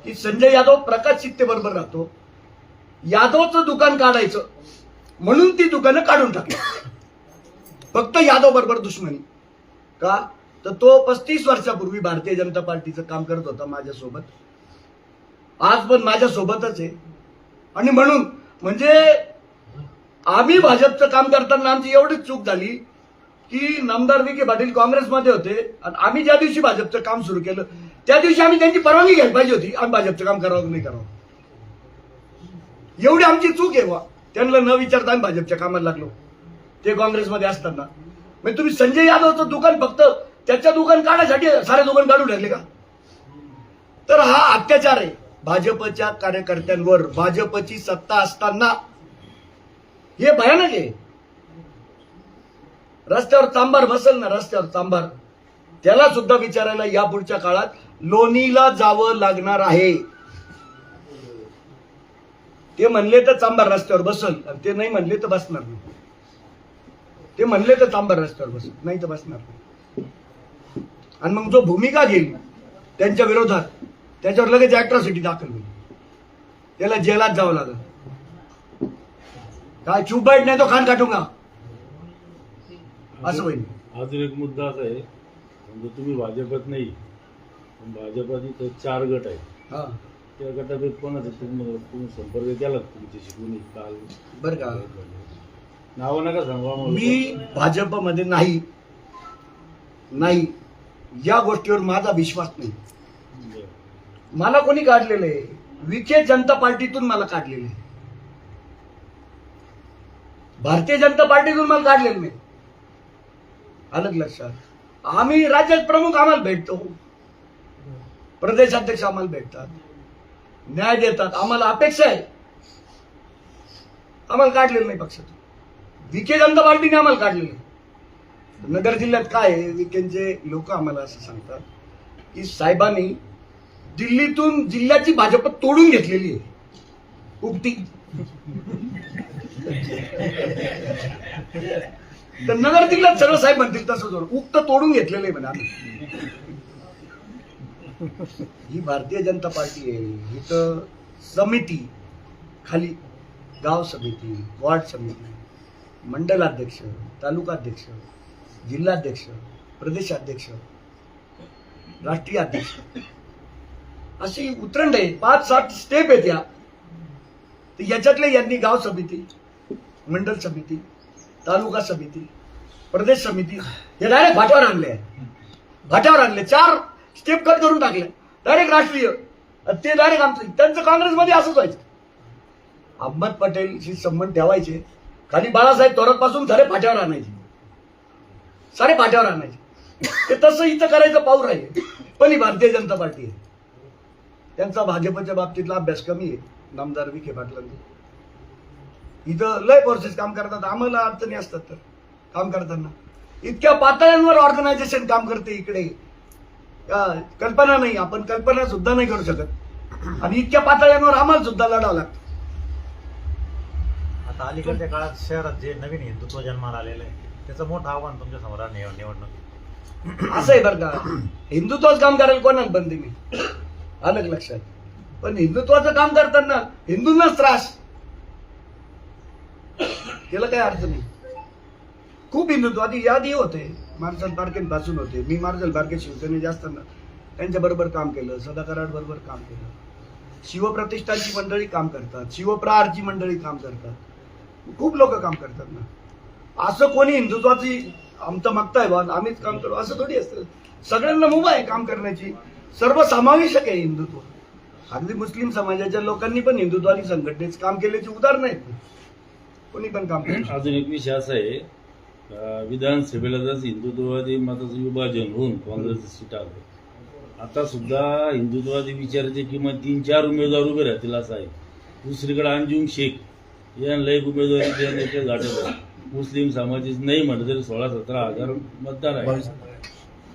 की संजय यादव प्रकाश चित्ते बरोबर राहतो, यादवचं दुकान काढायचं म्हणून ती दुकानं काढून टाकली. फक्त यादव बरोबर दुश्मनी का, तर तो 35 वर्षापूर्वी भारतीय जनता पार्टीचं काम करत होता माझ्यासोबत, आज पण माझ्यासोबतच आहे. आणि म्हणून म्हणजे आम्ही भाजपचं काम करताना आमची एवढीच चूक झाली की नामदार विखे पाटील काँग्रेसमध्ये होते आणि आम्ही ज्या दिवशी भाजपचं काम सुरू केलं त्या दिवशी आम्ही त्यांची परवानगी घ्यायला पाहिजे होती, आम्ही भाजपचं काम करावं नाही करावं. एवढी आमची चूक आहे. त्यांना न विचारता आम्ही भाजपच्या कामाला लागलो ते काँग्रेसमध्ये असताना. म्हणजे तुम्ही संजय यादवचं दुकान फक्त त्याच्या दुकान काढण्यासाठी सारे दुकान काढून टाकले का? तर हा अत्याचार आहे भाजपच्या कार्यकर्त्यांवर. भाजपची सत्ता असताना हे भयानक आहे. रस्त्यावर चांभार बसेल ना, रस्त्यावर चांभार, त्याला सुद्धा विचारायला यापुढच्या काळात लोणीला जावं लागणार आहे. ते म्हणले तर चांभार रस्त्यावर बसल, आणि ते नाही म्हणले तर बसणार नाही. ते म्हणले तर चांभार रस्त्यावर बसल, नाही तर बसणार नाही. आणि मग जो भूमिका घेईल त्यांच्या विरोधात त्याच्यावर लगेच अॅट्रॉसिटी दाखल होईल, त्याला जेलात जावं लागेल. काय चूप बैठ नाही तो खान काटूंगा असं होईल. अजून एक मुद्दा असा आहे, समजा तुम्ही भाजपात नाही, पण भाजपात इथं 4 गट आहेत. हा त्या गटात कोणाचा तुम्ही संपर्क केला तुमच्याशी कोणी काल? बरं का, नावं नका सांगू आम्हाला. मी भाजपमध्ये नाही, या गोष्टीवर माझा विश्वास नाही. मला कोणी काढलेलं आहे? विखे जनता पार्टीतून मला काढलेलं आहे. भारतीय जनता पार्टीतून मला काढलेलं नाही. अलग लक्षात. आम्ही राज्यात प्रमुख आम्हाला भेटतो, प्रदेशाध्यक्ष आम्हाला भेटतात, न्याय देतात, आम्हाला अपेक्षा आहे. आम्हाला काढलेलं नाही पक्षातून. विखे जनता पार्टीने आम्हाला काढलेलं. नगर जिल्ह्यात काय आहे, विखेंचे लोक आम्हाला असं सांगतात की साहेबांनी दिल्लीतून जिल्ह्याची भाजप तोडून घेतलेली आहे उक्ती. तर नगर जिल्ह्यात सर्व साहेब म्हणतील तसंच उक्त तोडून घेतलेलं आहे म्हणा. ही भारतीय जनता पार्टी आहे. इथं समिती खाली, गाव समिती, वार्ड समिती, मंडलाध्यक्ष, तालुकाध्यक्ष, जिल्हाध्यक्ष, प्रदेशाध्यक्ष, राष्ट्रीय अध्यक्ष, अशी उतरंड आहे. 5-7 स्टेप आहेत या. तर याच्यातले यांनी गाव समिती, मंडल समिती, तालुका समिती, प्रदेश समिती हे डायरेक्ट भाट्यावर आणले. 4 स्टेप कट करून टाकले डायरेक्ट राष्ट्रीय. ते डायरेक्ट आमचं, त्यांचं काँग्रेसमध्ये असंच व्हायचं. अहमद पटेलशी संबंध ठेवायचे, खाली बाळासाहेब थोरात पासून सारे फाट्यावर आणायचे. ते तसं इथं करायचं पाऊर आहे. पण ही भारतीय जनता पार्टी आहे. त्यांचा भाजपच्या बाबतीतला अभ्यास कमी आहे नामदार विखे पाटलांचा. इथं लय प्रोसेस काम करतात, आम्हाला अडचणी असतात. तर काम करताना इतक्या पातळ्यांवर ऑर्गनायझेशन काम करते इकडे, कल्पना नाही, आपण कल्पना सुद्धा नाही करू शकत. आणि इतक्या पातळ्यांवर आम्हाला सुद्धा लढावं लागतं. आता अलीकडच्या काळात शहरात जे नवीन हिंदुत्व जन्माला आलेलं आहे त्याचं मोठं आव्हान तुमच्या समोर आहे निवडणूक. असं आहे बरं का, हिंदुत्वच काम करायला कोणाला बंदी नाही, अलग लक्षात. पण हिंदुत्वाचं काम करताना हिंदूंनाच त्रास, त्याला काही अर्थ नाही. खूप हिंदुत्वादी यादी होते, मार्शल पारखेंपासून होते. मी मार्शल पारखे शिवसेनेचे असताना त्यांच्या बरोबर काम केलं, सदा कराड बरोबर काम केलं. शिवप्रतिष्ठानची मंडळी काम करतात, शिवप्रहारची मंडळी काम करतात, खूप लोक काम करतात ना. असं कोणी हिंदुत्वाची आमचं मागताय बा आम्हीच काम करू असं थोडी असतं. सगळ्यांना मुभा आहे काम करण्याची, सर्वसमावेशक आहे हिंदुत्व. अगदी मुस्लिम समाजाच्या लोकांनी पण हिंदुत्वादी संघटनेचं काम केल्याची उदाहरणं आहेत. कोणी पण काम करतं. अजून एक विषय असा आहे विधानसभेला जर हिंदुत्ववादी मताचं विभाजन होऊन काँग्रेसचं सीट आलं, आता सुद्धा हिंदुत्ववादी विचाराची किंमत 3-4 उमेदवार उभे राहतील असं आहे. दुसरीकडे अंजुम शेख यांना एक उमेदवारी देण्याच्या गाठत आहे. मुस्लिम समाजाचे नाही म्हटलं तरी 16-17 हजार मतदार आहे.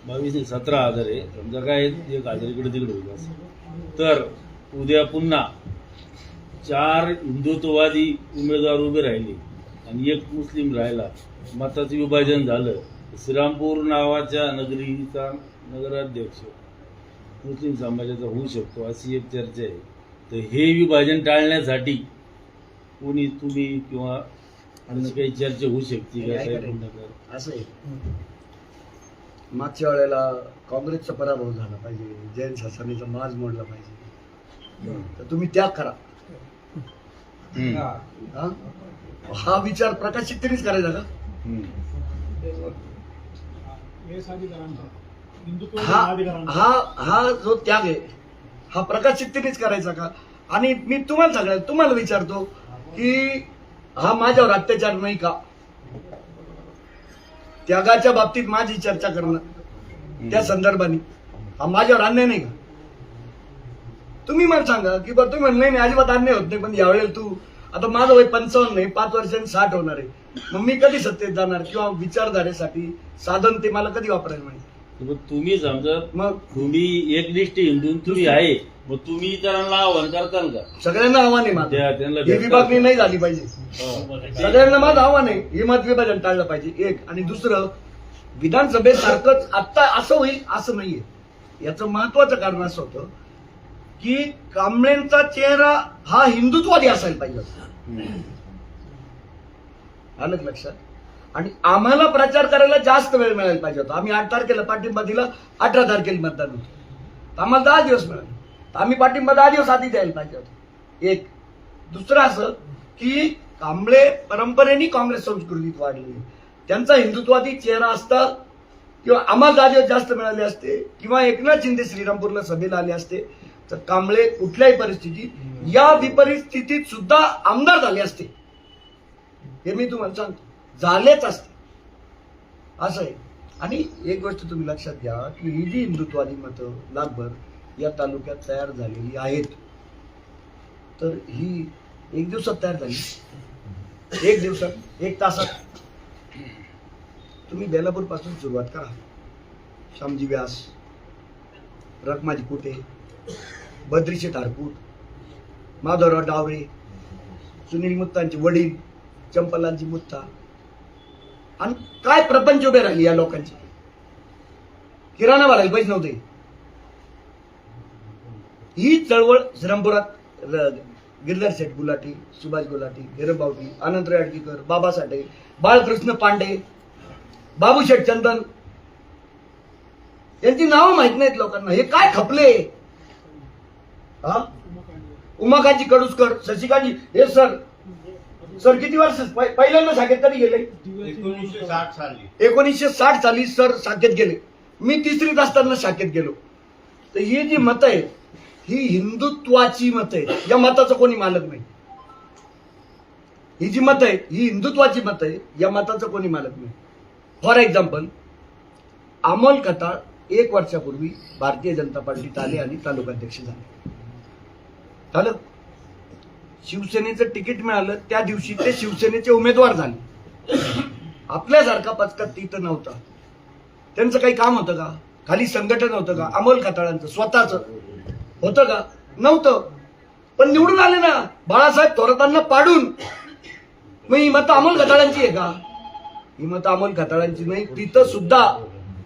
22-17 हजार आहे. समजा काय 1,000 इकडे तिकडे होईल असं. तर उद्या पुन्हा 4 हिंदुत्ववादी उमेदवार उभे राहिले आणि 1 मुस्लिम राहिला, मताचं विभाजन झालं, श्रीरामपूर नावाच्या नगरीचा नगराध्यक्ष मुस्लिम समाजाचा होऊ शकतो अशी एक चर्चा आहे. तर हे विभाजन टाळण्यासाठी कोणी तुम्ही किंवा अशी काही चर्चा होऊ शकते का साहेब? असं आहे, मागच्या वेळेला काँग्रेसचा पराभव झाला पाहिजे, जैन शासनाचा माज मोडला पाहिजे, तर तुम्ही त्याग करा. हा विचार प्रकाशित तरीच करायचा का? हा जो त्याग आहे हा प्रकाशित तरीच करायचा का? आणि मी तुम्हाला विचारतो की हा माझ्यावर अत्याचार नाही का? त्यागाच्या बाबतीत माझी चर्चा करणं त्या संदर्भाने हा माझ्यावर अन्याय नाही का? तुम्ही मला सांगा की बरं, तुम्ही म्हणलं नाही अजिबात अन्याय होत नाही, पण यावेळेला तू आता माझं वय 55 नाही, 5 वर्षांनी 60 होणार आहे, मग मी कधी सत्तेत जाणार किंवा विचारधारेसाठी साधन ते मला कधी वापरायला मिळेल? तुम्ही समजा मग तुम्ही एकनिष्ठ हिंदू तुम्ही आहे, मग तुम्ही इतरांना आव्हान करताल का? सगळ्यांना आव्हान आहे माझं, त्यांना ही विभागणी नाही झाली पाहिजे. सगळ्यांना माझं आव्हान आहे, हे मत विभाजन टाळलं पाहिजे एक. आणि दुसरं, विधानसभेत सारखंच आता असं होईल असं नाहीये. याचं महत्वाचं कारण असं होतं की कांबळेंचा चेहरा हा हिंदुत्ववादी असायला पाहिजे, आलं लक्षात? आणि आम्हाला प्रचार करायला जास्त वेळ मिळायला पाहिजे होता. आम्ही 8 तारखेला पाठिंबा दिला, 18 तारखेला मतदान होतं, आम्हाला 10 दिवस मिळाले, आम्ही पाठिंबा 10 दिवस आधी द्यायला पाहिजे होतं एक. दुसरं असं की कांबळे परंपरेने काँग्रेस संस्कृतीत वाढले, त्यांचा हिंदुत्ववादी चेहरा असता किंवा आम्हाला 10 दिवस जास्त मिळाले असते किंवा एकनाथ शिंदे श्रीरामपूरला सभेला आले असते तर कांबळे कुठल्याही परिस्थितीत या विपरिस्थितीत सुद्धा आमदार झाले असते, हे मी तुम्हाला सांगतो, झालेच असते असं आहे. आणि एक गोष्ट तुम्ही लक्षात घ्या की ही जी हिंदुत्ववादी मतं लाखभर या तालुक्यात तयार झालेली आहेत, तर ही 1 दिवसात तयार झाली, 1 दिवसात, 1 तासात. तुम्ही बेलापूर पासून सुरुवात करा, श्यामजी व्यास, रखमाजी कुटे, बद्रीशेठ हारपूट, माधवराव डावरे, सुनील मुत्तांचे वडील, चंपलालजी मुत्ता, आणि काय प्रपंच उभे राहिले या लोकांचे. किराणा भरायला पैसे नव्हते. ही चळवळ श्रीरामपुरात गिरधर शेठ गुलाटी, सुभाष गुलाटी, हिरबावटी, अनंतराव अडकीकर, बाबा साठे, बाळकृष्ण पांडे, बाबूशेठ चंदन, यांची नावं माहित नाहीत लोकांना. हे काय खपले? उमाकांची कडुसकर, शशिकांतजी, हे सर किती वर्ष पहिल्यांदा शाखेत कधी गेले? 1960 साली सर शाखेत गेले. मी 3रीत असताना शाखेत गेलो. तर ही जी मतं आहे ही हिंदुत्वाची मतं आहे, या मताचं कोणी मालक नाही. ही जी मतं आहे ही हिंदुत्वाची मतं आहे, या मताचं कोणी मालक नाही. फॉर एक्झाम्पल, अमोल खताळ 1 वर्षापूर्वी भारतीय जनता पार्टीत आले आणि तालुकाध्यक्ष झाले. शिवसेनेचं तिकीट मिळालं त्या दिवशी ते शिवसेनेचे उमेदवार झाले. आपल्यासारखा पचका तिथं नव्हता. त्यांचं काही काम होतं का? खाली संघटन होतं का? अमोल खताळांचं स्वतःच होतं का? नव्हतं. पण निवडून आले ना बाळासाहेब थोरातांना पाडून. मग ही मतं अमोल खताळांची आहे का? ही मतं अमोल खताळांची नाही. तिथं सुद्धा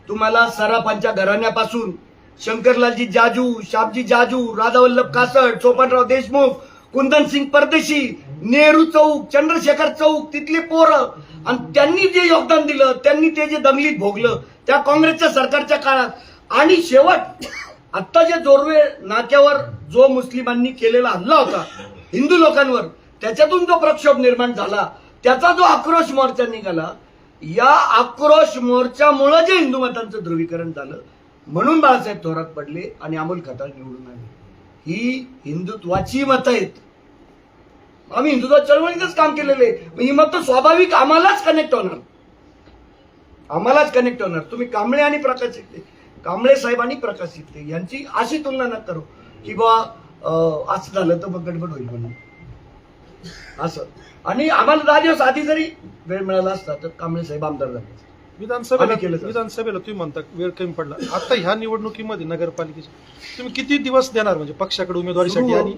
तुम्हाला सराफांच्या घराण्यापासून शंकरलालजी जाजू, श्यामजी जाजू, राधावल्लभ कासट, सोपानराव देशमुख, कुंदन सिंग परदेशी, नेहरू चौक, चंद्रशेखर चौक, तिथले पोरं, आणि त्यांनी जे योगदान दिलं, त्यांनी ते जे दंगलीत भोगलं त्या काँग्रेसच्या सरकारच्या काळात. आणि शेवट आता जे जोरवे नाक्यावर जो मुस्लिमांनी केलेला हल्ला होता हिंदू लोकांवर, त्याच्यातून जो प्रक्षोभ निर्माण झाला, त्याचा जो आक्रोश मोर्चा निघाला, या आक्रोश मोर्चामुळे जे हिंदू मतांचं ध्रुवीकरण झालं, म्हणून बाळासाहेब थोरात पडले आणि अमोल खताळ निवडून आले. ही हिंदुत्वाची मतं आहेत. आम्ही हिंदुत्व चळवळीतच काम केलेले, ही मतं स्वाभाविक आम्हालाच कनेक्ट होणार. आम्हालाच कनेक्ट होणार. तुम्ही कांबळे आणि प्रकाश शिकते, कांबळे साहेब आणि प्रकाश शिकते यांची अशी तुलना न करू की बा असं झालं तर मग गडबड होईल म्हणून असं. आणि आम्हाला 10 दिवस आधी जरी वेळ मिळाला असता तर कांबळे साहेब आमदार झाले. आम्ही केलं तर. विधानसभेला तुम्ही म्हणता वेळ कमी पडला. आता ह्या निवडणुकीमध्ये नगरपालिकेची तुम्ही किती दिवस देणार म्हणजे पक्षाकडे उमेदवारीसाठी सुरू. आणि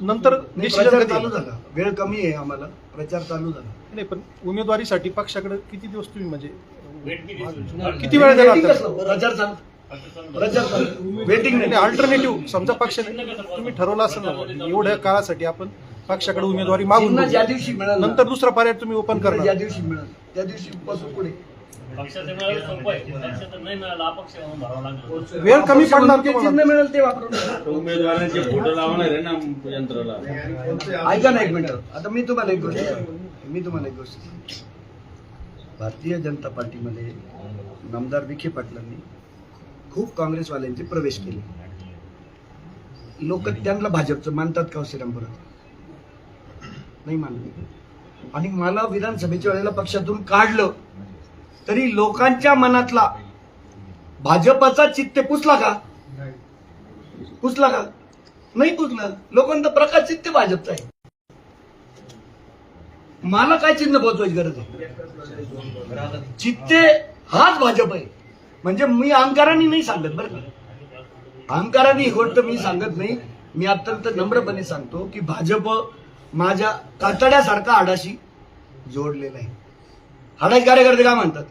नंतर नाही, डिसिजन प्रचार कधी? चालू झाला, वेळ कमी आहे आम्हाला, प्रचार चालू झाला. नाही पण उमेदवारीसाठी पक्षाकडे किती दिवस तुम्ही म्हणजे किती वेळ देणार Waiting त्याला? कसलं? प्रचार चालू, प्रचार चालू, वेटिंग नाही. अल्टरनेटिव्ह समजा पक्षाने तुम्ही ठरवलं असेल ना बुवा, एवढ्या काळासाठी आपण पक्षाकडे उमेदवारी मागून चिन्ह बघू. ज्या दिवशी मिळालं नंतर दुसरा पर्याय तुम्ही ओपन ज्या करणार. दिवशी मिळालं त्या दिवशी पासून पुढे पक्षाचं मिळालं सोपं आहे, पक्षाचं नाही मिळालं अपक्ष म्हणून भरावं लागलं. वेळ कमी पडणार जे तुम्हाला. चिन्ह मिळेल ते वापरून. उमेदवारांचे फोटो लावणार आहे ना यंत्राला. ऐका ना एक मिनिट. आता मी तुम्हाला एक गोष्ट सांगतो. भारतीय जनता पार्टीमध्ये नामदार विखे पाटलांनी खूप काँग्रेसवाल्यांचे प्रवेश केले. लोक त्यांना भाजपचं मानतात का श्रीरामपुरात? नाही मानले. आणि मला विधानसभेच्या वेळेला पक्षातून काढलं तरी लोकांच्या मनातला भाजपचा चित्ते पुसला का? पुसला का? नाही पुसला. लोकांचा प्रकाश चित्ते भाजपचा आहे. मला काय चिन्ह पोहोचवायची गरज आहे? चित्ते हाच भाजप आहे. म्हणजे मी अहंकाराने नाही सांगत बरं का, अहंकाराने ही गोष्ट मी सांगत नाही. मी अत्यंत नम्रपणे सांगतो की भाजप माझ्या कातड्यासारखा हाडाशी जोडलेला आहे. हाडाचे कार्यकर्ते काय म्हणतात?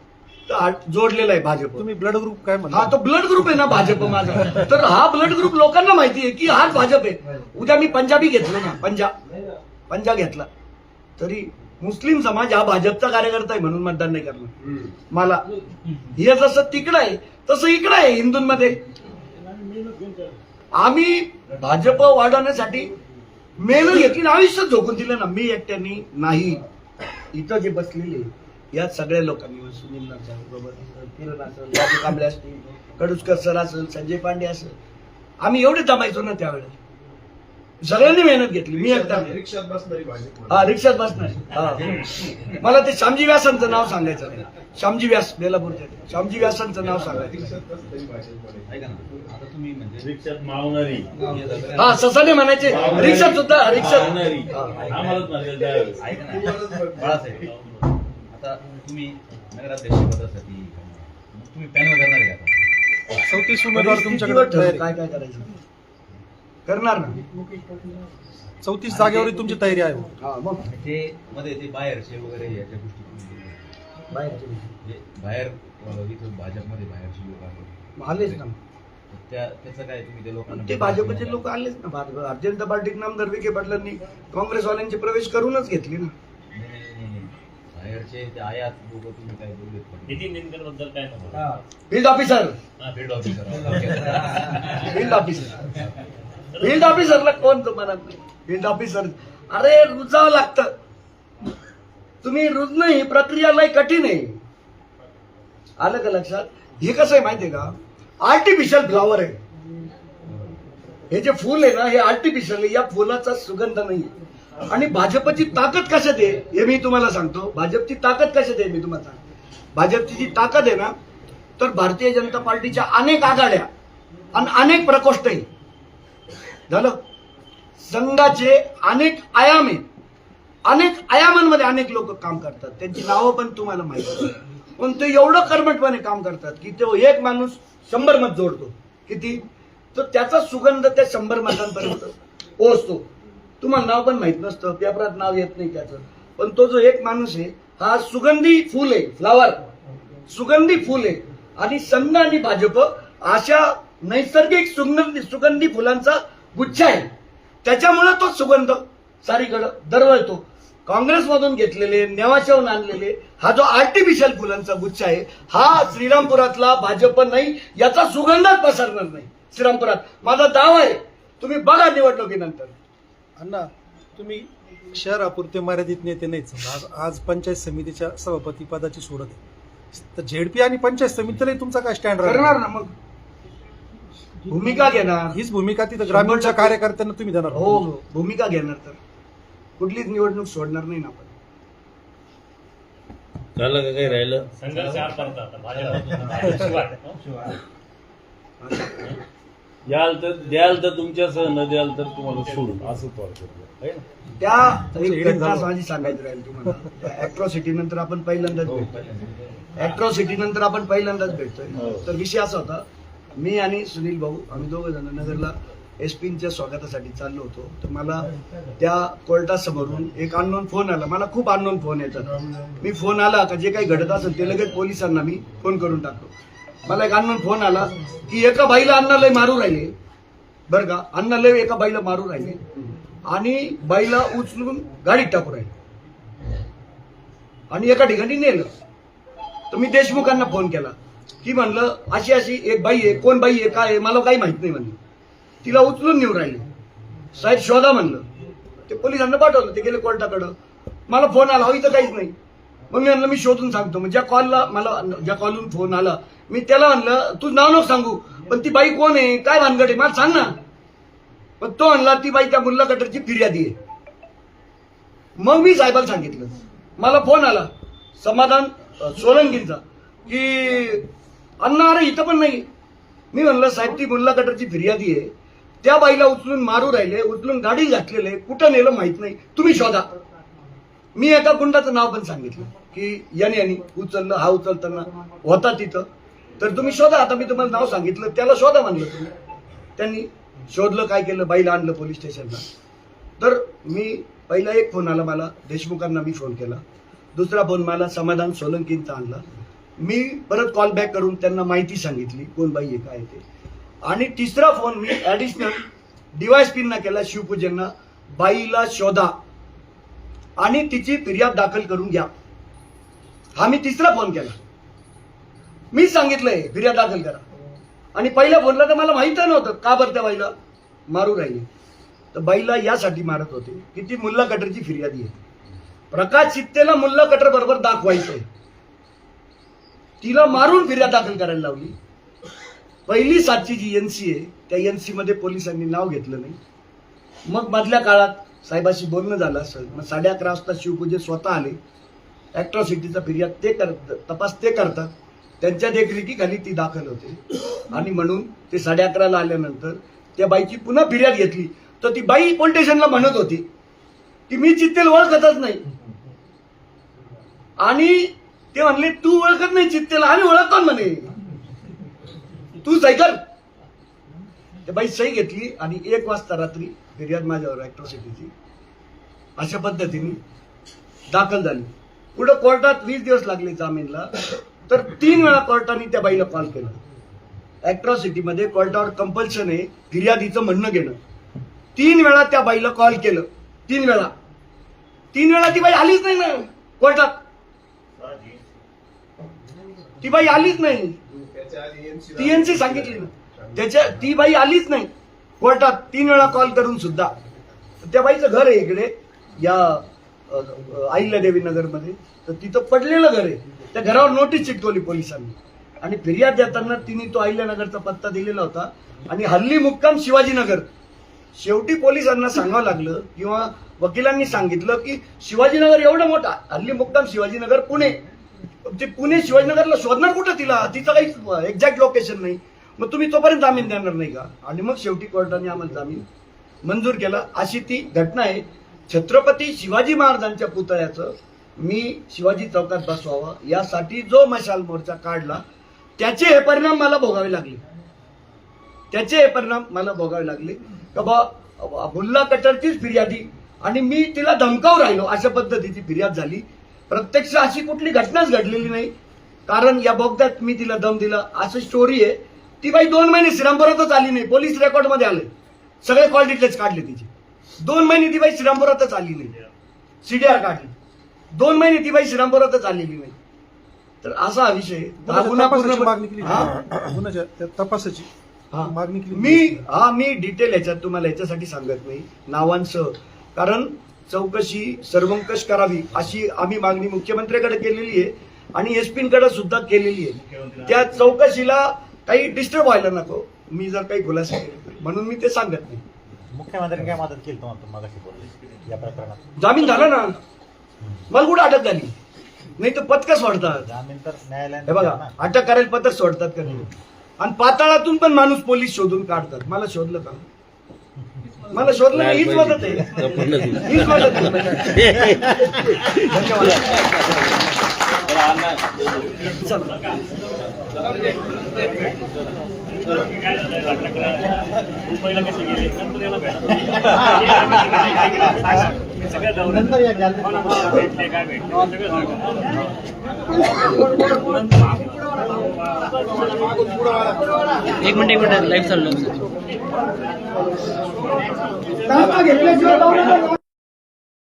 तर जोडलेला आहे भाजप. तुम्ही ब्लड ग्रुप काय हा म्हणता? तो ब्लड ग्रुप आहे ना भाजप माझा. तर हा ब्लड ग्रुप लोकांना माहिती आहे की हाच भाजप आहे. उद्या मी पंजाबी घेतलं ना, पंजा घेतला तरी मुस्लिम समाज हा भाजपचा कार्यकर्ता आहे म्हणून मतदान नाही करणार मला. हे जसं तिकडं आहे तसं इकडं आहे हिंदूंमध्ये. आम्ही भाजप वाढवण्यासाठी मेहनत घेतली, आयुष्य झोकून दिलं ना. मी एकट्यानी नाही, इथं जे बसलेले या सगळ्या लोकांनी, सुनील नासाबरोबर किरण असेल, राजू कांबळे असतील, कडुसकर सर असेल, संजय पांडे असेल, आम्ही एवढे जमायचो ना त्यावेळेस. सगळ्यांनी मेहनत घेतली. मी एकटा रिक्षात बसणारी भाजप. हा रिक्षात बसणार. हा मला ते श्यामजी व्यासांचं नाव सांगायचं नाही. श्यामजी व्यास बेलापूरचे श्यामजी व्यासांचं नाव सांगायचं. रिक्षात बसणारी भाजप. ऐका ना, आता तुम्ही म्हणजे रिक्षात मावणारी हा ससाने म्हणायचे रिक्षात सुद्धा रिक्षात. मावणारी हा. आम्हालाच म्हणायचं त्यावेळेस. ऐका ना बाळासाहेब, आता तुम्ही नगराध्यक्षपदासाठी तुम्ही पॅनल करणार आहे का? 34 उमेदवार परिस्थितीवर तुमच्याकडे ठरव, तयार आहे. काय काय करायचं करणार ना. 34 जागेवर तुमची तयारी आहे. हा मग ते मध्ये ते बाहेरचे वगैरे याच्या गोष्टी तुम्ही बाहेरचे म्हणजे बाहेर इथं भाजपमध्ये बाहेरचे लोक आहेत आलेच ना. त्याचं काय तुम्ही ते लोकांना ते भाजपचे लोक आलेच ना. भारतीय जनता पार्टीत नामदार विखे पाटलांनी काँग्रेसवाल्यांचे प्रवेश करूनच घेतली ना. नाही. बाहेरचे ते आयात लोक तुम्ही काय बोललेत का? नितीन निंदकरबद्दल काय म्हणतो? Field officer, field officer field officer, field ऑफिसरला कोण तुम्हाला? फील्ड ऑफिसर अरे रुजावं लागतं. तुम्ही रुजणं ही प्रक्रिया लय कठीण आहे. आलं का लक्षात? हे कसं आहे माहितीये का? आर्टिफिशियल फ्लॉवर आहे हे जे फुल आहे ना, हे आर्टिफिशियल आहे. या फुलाचा सुगंध नाही. आणि भाजपची ताकद कशात आहे हे मी तुम्हाला सांगतो. भाजपची ताकद कशात आहे मी तुम्हाला सांगतो. भाजपची जी ताकद आहे ना, तर भारतीय जनता पार्टीच्या अनेक आघाड्या आणि अनेक प्रकोष्ठ आहे. झालं. संघाचे अनेक आयाम आहेत. अनेक आयामांमध्ये अनेक लोक काम करतात. त्यांची नावं पण तुम्हाला माहिती आहे. पण ते एवढं कर्मठपणे काम करतात की तो एक माणूस 100 मत जोडतो. किती? तर त्याचा सुगंध त्या 100 मतांपर्यंत पोहोचतो. तुम्हाला नाव पण माहित नसतं, पेपरात नाव येत नाही त्याचं. पण तो जो एक माणूस आहे हा सुगंधी फुल आहे, फ्लावर, सुगंधी फुल आहे. आणि संघ आणि भाजप अशा नैसर्गिक सुगंधी फुलांचा गुच्छ आहे. त्याच्यामुळे तो सुगंध सारीकडं दरवळतो. काँग्रेसमधून घेतलेले, नेवाशाहून आणलेले हा जो आर्टिफिशियल फुलांचा गुच्छ आहे, हा श्रीरामपुरातला भाजप नाही, याचा सुगंधच पसरणार नाही श्रीरामपुरात. माझा दावा आहे. तुम्ही बघा निवडणुकीनंतर. अण्णा, तुम्ही शहरापुरते मर्यादित नेते नाहीच. आज पंचायत समितीच्या सभापती पदाची सोडत आहे. तर झेडपी आणि पंचायत समितीलाही तुमचा काय स्टँड करणार ना. मग भूमिका घेणार. हीच भूमिका तिथं ग्रामीणच्या कार्यकर्त्यांना तुम्ही देणार. हो, भूमिका घेणार. तर कुठलीच निवडणूक सोडणार नाही ना आपण. झालं का काही राहिलं? संघर्ष आरपर्यंत आता भाजप शिवाय द्याल तर तुमच्यासह, न द्याल तर तुम्हाला सोडून, असं थोडक्यात आहे ना? त्या एक घटना माझी सांगायची राहील तुम्हाला. अॅट्रॉसिटी नंतर आपण पहिल्यांदाच भेटतोय. अॅट्रॉसिटी नंतर आपण पहिल्यांदाच भेटतोय. तर विषय असा होता, मी आणि सुनील भाऊ आम्ही दोघं जण नगरला एसपीच्या स्वागतासाठी चाललो होतो. तर मला त्या कोर्टासमोरून एक अननोन फोन आला. मला खूप अननोन फोन येतात. मी फोन आला का जे काही घडत असेल ते लगेच पोलिसांना मी फोन करून टाकतो. मला एक अननोन फोन आला की एका बाईला अण्णा लय मारू राहिले, बरं का, अण्णा लय एका बाईला मारू राहिले आणि बाईला उचलून गाडीत टाकू राहिले आणि एका ठिकाणी नेलं. तर मी देशमुखांना फोन केला की म्हणलं अशी अशी एक बाई आहे, कोण बाई आहे काय आहे मला काही माहित नाही म्हणलं, तिला उचलून नेऊ राहिले, साहेब शोधा म्हणलं. ते पोलिसांना पाठवलं, ते गेले कोर्टाकडं. मला फोन आला, हो इथं काहीच नाही. मग मी म्हणलं मी शोधून सांगतो. मग ज्या कॉलवरून फोन आला मी त्याला म्हणलं तू नाव नको सांगू, पण ती बाई कोण आहे काय भानगड आहे मला सांग ना. पण तो म्हणला ती बाई त्या मुल्ला कटरची फिर्यादी आहे. मग मी साहेबाला सांगितलं, मला फोन आला समाधान सोलंकींचा की अण्णा अरे इथं पण नाही. मी म्हणलं साहेब ती मुल्ला कटरची फिर्यादी आहे, त्या बाईला उचलून मारू राहिले, उचलून गाडी घातलेले, कुठं नेलं माहित नाही, तुम्ही शोधा. मी एका गुंडाचं नाव पण सांगितलं की याने उचललं, हा उचलताना होता तिथं, तर तुम्ही शोधा. आता मी तुम्हाला नाव सांगितलं, त्याला शोधा म्हणलं तुम्ही. त्यांनी शोधलं, काय केलं, बाईला आणलं पोलीस स्टेशनला. तर मी पहिला एक फोन आला मला देशमुखांना, मी फोन केला. दुसरा फोन मला समाधान सोलंकींचा आणला. मी परत कॉल बॅक करून त्यांना माहिती सांगितली कोण बाई आहे काय ते. आणि तिसरा फोन मी ऍडिशनल डीवायएसपींना केला, शिवपूजनना, बाईला शोधा आणि तिची फिर्याद दाखल करून घ्या. हा मी तिसरा फोन केला. मी सांगितलंय फिर्याद दाखल करा. आणि पहिल्या फोनला तर मला माहित नव्हतं का बरं त्या बाईला मारू राहिले. तर बाईला यासाठी मारत होते की ती मुल्ला कटरची फिर्यादी आहे. प्रकाश चित्तेला मुल्ला कटर बरोबर दाखवायचंय, तिला मारून फिर्याद दाखल करायला लावली. पहिली सातची जी एनसी आहे त्या एनसी मध्ये पोलिसांनी नाव घेतलं नाही. मग मधल्या काळात साहेबाशी बोलणं झालं असेल. मग 11:30 वाजता शिवपूजे स्वतः आले. अॅट्रॉसिटीचा फिर्याद ते तपास ते करतात, त्यांच्या देखरेखीखाली ती दाखल होते. आणि म्हणून ते 11:30ला आल्यानंतर त्या बाईची पुन्हा फिर्याद घेतली. तर ती बाई पोलीस स्टेशनला म्हणत होती की मी चित्तेल ओळखतच नाही. आणि ते म्हणले तू ओळखत नाही चित्तेला, आम्ही ओळखतो म्हणे, तू सही कर. ते बाई सही घेतली आणि 1 वाजता रात्री फिर्याद माझ्यावर अॅट्रॉसिटीची अशा पद्धतीने दाखल झाली. पुढे कोर्टात 20 दिवस लागले जामीनला. तर 3 वेळा कोर्टाने त्या बाईला कॉल केला. अॅट्रॉसिटीमध्ये कोर्टावर कंपल्शन आहे फिर्यादीचं म्हणणं घेणं. 3 वेळा त्या बाईला कॉल केलं. 3 वेळा ती बाई आलीच नाही ना कोर्टात. ती बाई आलीच नाही. ती एनसी सांगितली ना, ती बाई आलीच नाही कोर्टात 3 वेळा कॉल करून सुद्धा. त्या बाईचं घर आहे इकडे या अहिल्यादेवी नगरमध्ये. तर तिथं पडलेलं घर आहे. त्या घरावर नोटीस चिटकवली पोलिसांनी. आणि फिर्याद देताना तिने तो अहिल्यानगरचा पत्ता दिलेला होता आणि हल्ली मुक्काम शिवाजीनगर. शेवटी पोलिसांना सांगावं लागलं किंवा वकिलांनी सांगितलं की शिवाजीनगर एवढं मोठा, हल्ली मुक्काम शिवाजीनगर पुणे. ते पुणे शिवाजीनगरला शोधणार कुठं तिला, तिचं काही एक्झॅक्ट लोकेशन नाही. मग तुम्ही तोपर्यंत जामीन देणार नाही का. आणि मग शेवटी कोर्टाने आम्हाला जामीन मंजूर केला. अशी ती घटना आहे. छत्रपती शिवाजी महाराजांच्या पुतळ्याचं मी शिवाजी चौकात बसवावं यासाठी जो मशाल मोर्चा काढला त्याचे हे परिणाम मला भोगावे लागले. का बा मुल्ला कटरचीच फिर्यादी आणि मी तिला धमकावून राहिलो अशा पद्धतीची फिर्याद झाली. प्रत्यक्ष अशी कुठली घटनाच घडलेली नाही. कारण या बोगद्यात मी तिला दम दिला असं स्टोरी आहे. ती बाई 2 महिने श्रीरामपुरातच आली नाही. पोलीस रेकॉर्डमध्ये आले, सगळे कॉल डिटेल्स काढले तिचे. 2 महिने ती बाई श्रीरामपुरातच आली नाही. CDR काढली. 2 महिने ती बाई श्रीरामपुरातच आलेली नाही. तर असा हा विषय. तपासाची मागणी केली. मी डिटेल ह्याच्यात तुम्हाला ह्याच्यासाठी सांगत नाही नावांसह. कारण चौकशी सर्वंकष करावी अशी आम्ही मागणी मुख्यमंत्र्यांकडे केलेली आहे आणि एसपींकडे सुद्धा केलेली आहे. त्या चौकशीला काही डिस्टर्ब व्हायला नको मी जर काही खुलासा केला, म्हणून मी ते सांगत नाही. मुख्यमंत्र्यांनी काय मदत केली तुम्हाला मगाशी बोलले या प्रकरणात? जामीन झाला ना. मला कुठं अटक झाली. नाही तर पथकं सोडतात. जामीन तर न्यायालयाने हे बघा, अटक करायला पथक सोडतात का नाही? आणि पाताळातून पण माणूस पोलीस शोधून काढतात. मला शोधलं का? मला शोधलं नाही, हीच मदत आहे. हीच मदत आहे. धन्यवाद. मुंबईला कसे गेले नंतर याला सगळ्या नंतर या घ्याल. भेटले काय भेटले सगळं एक मिनिट लाईव्ह चाललं.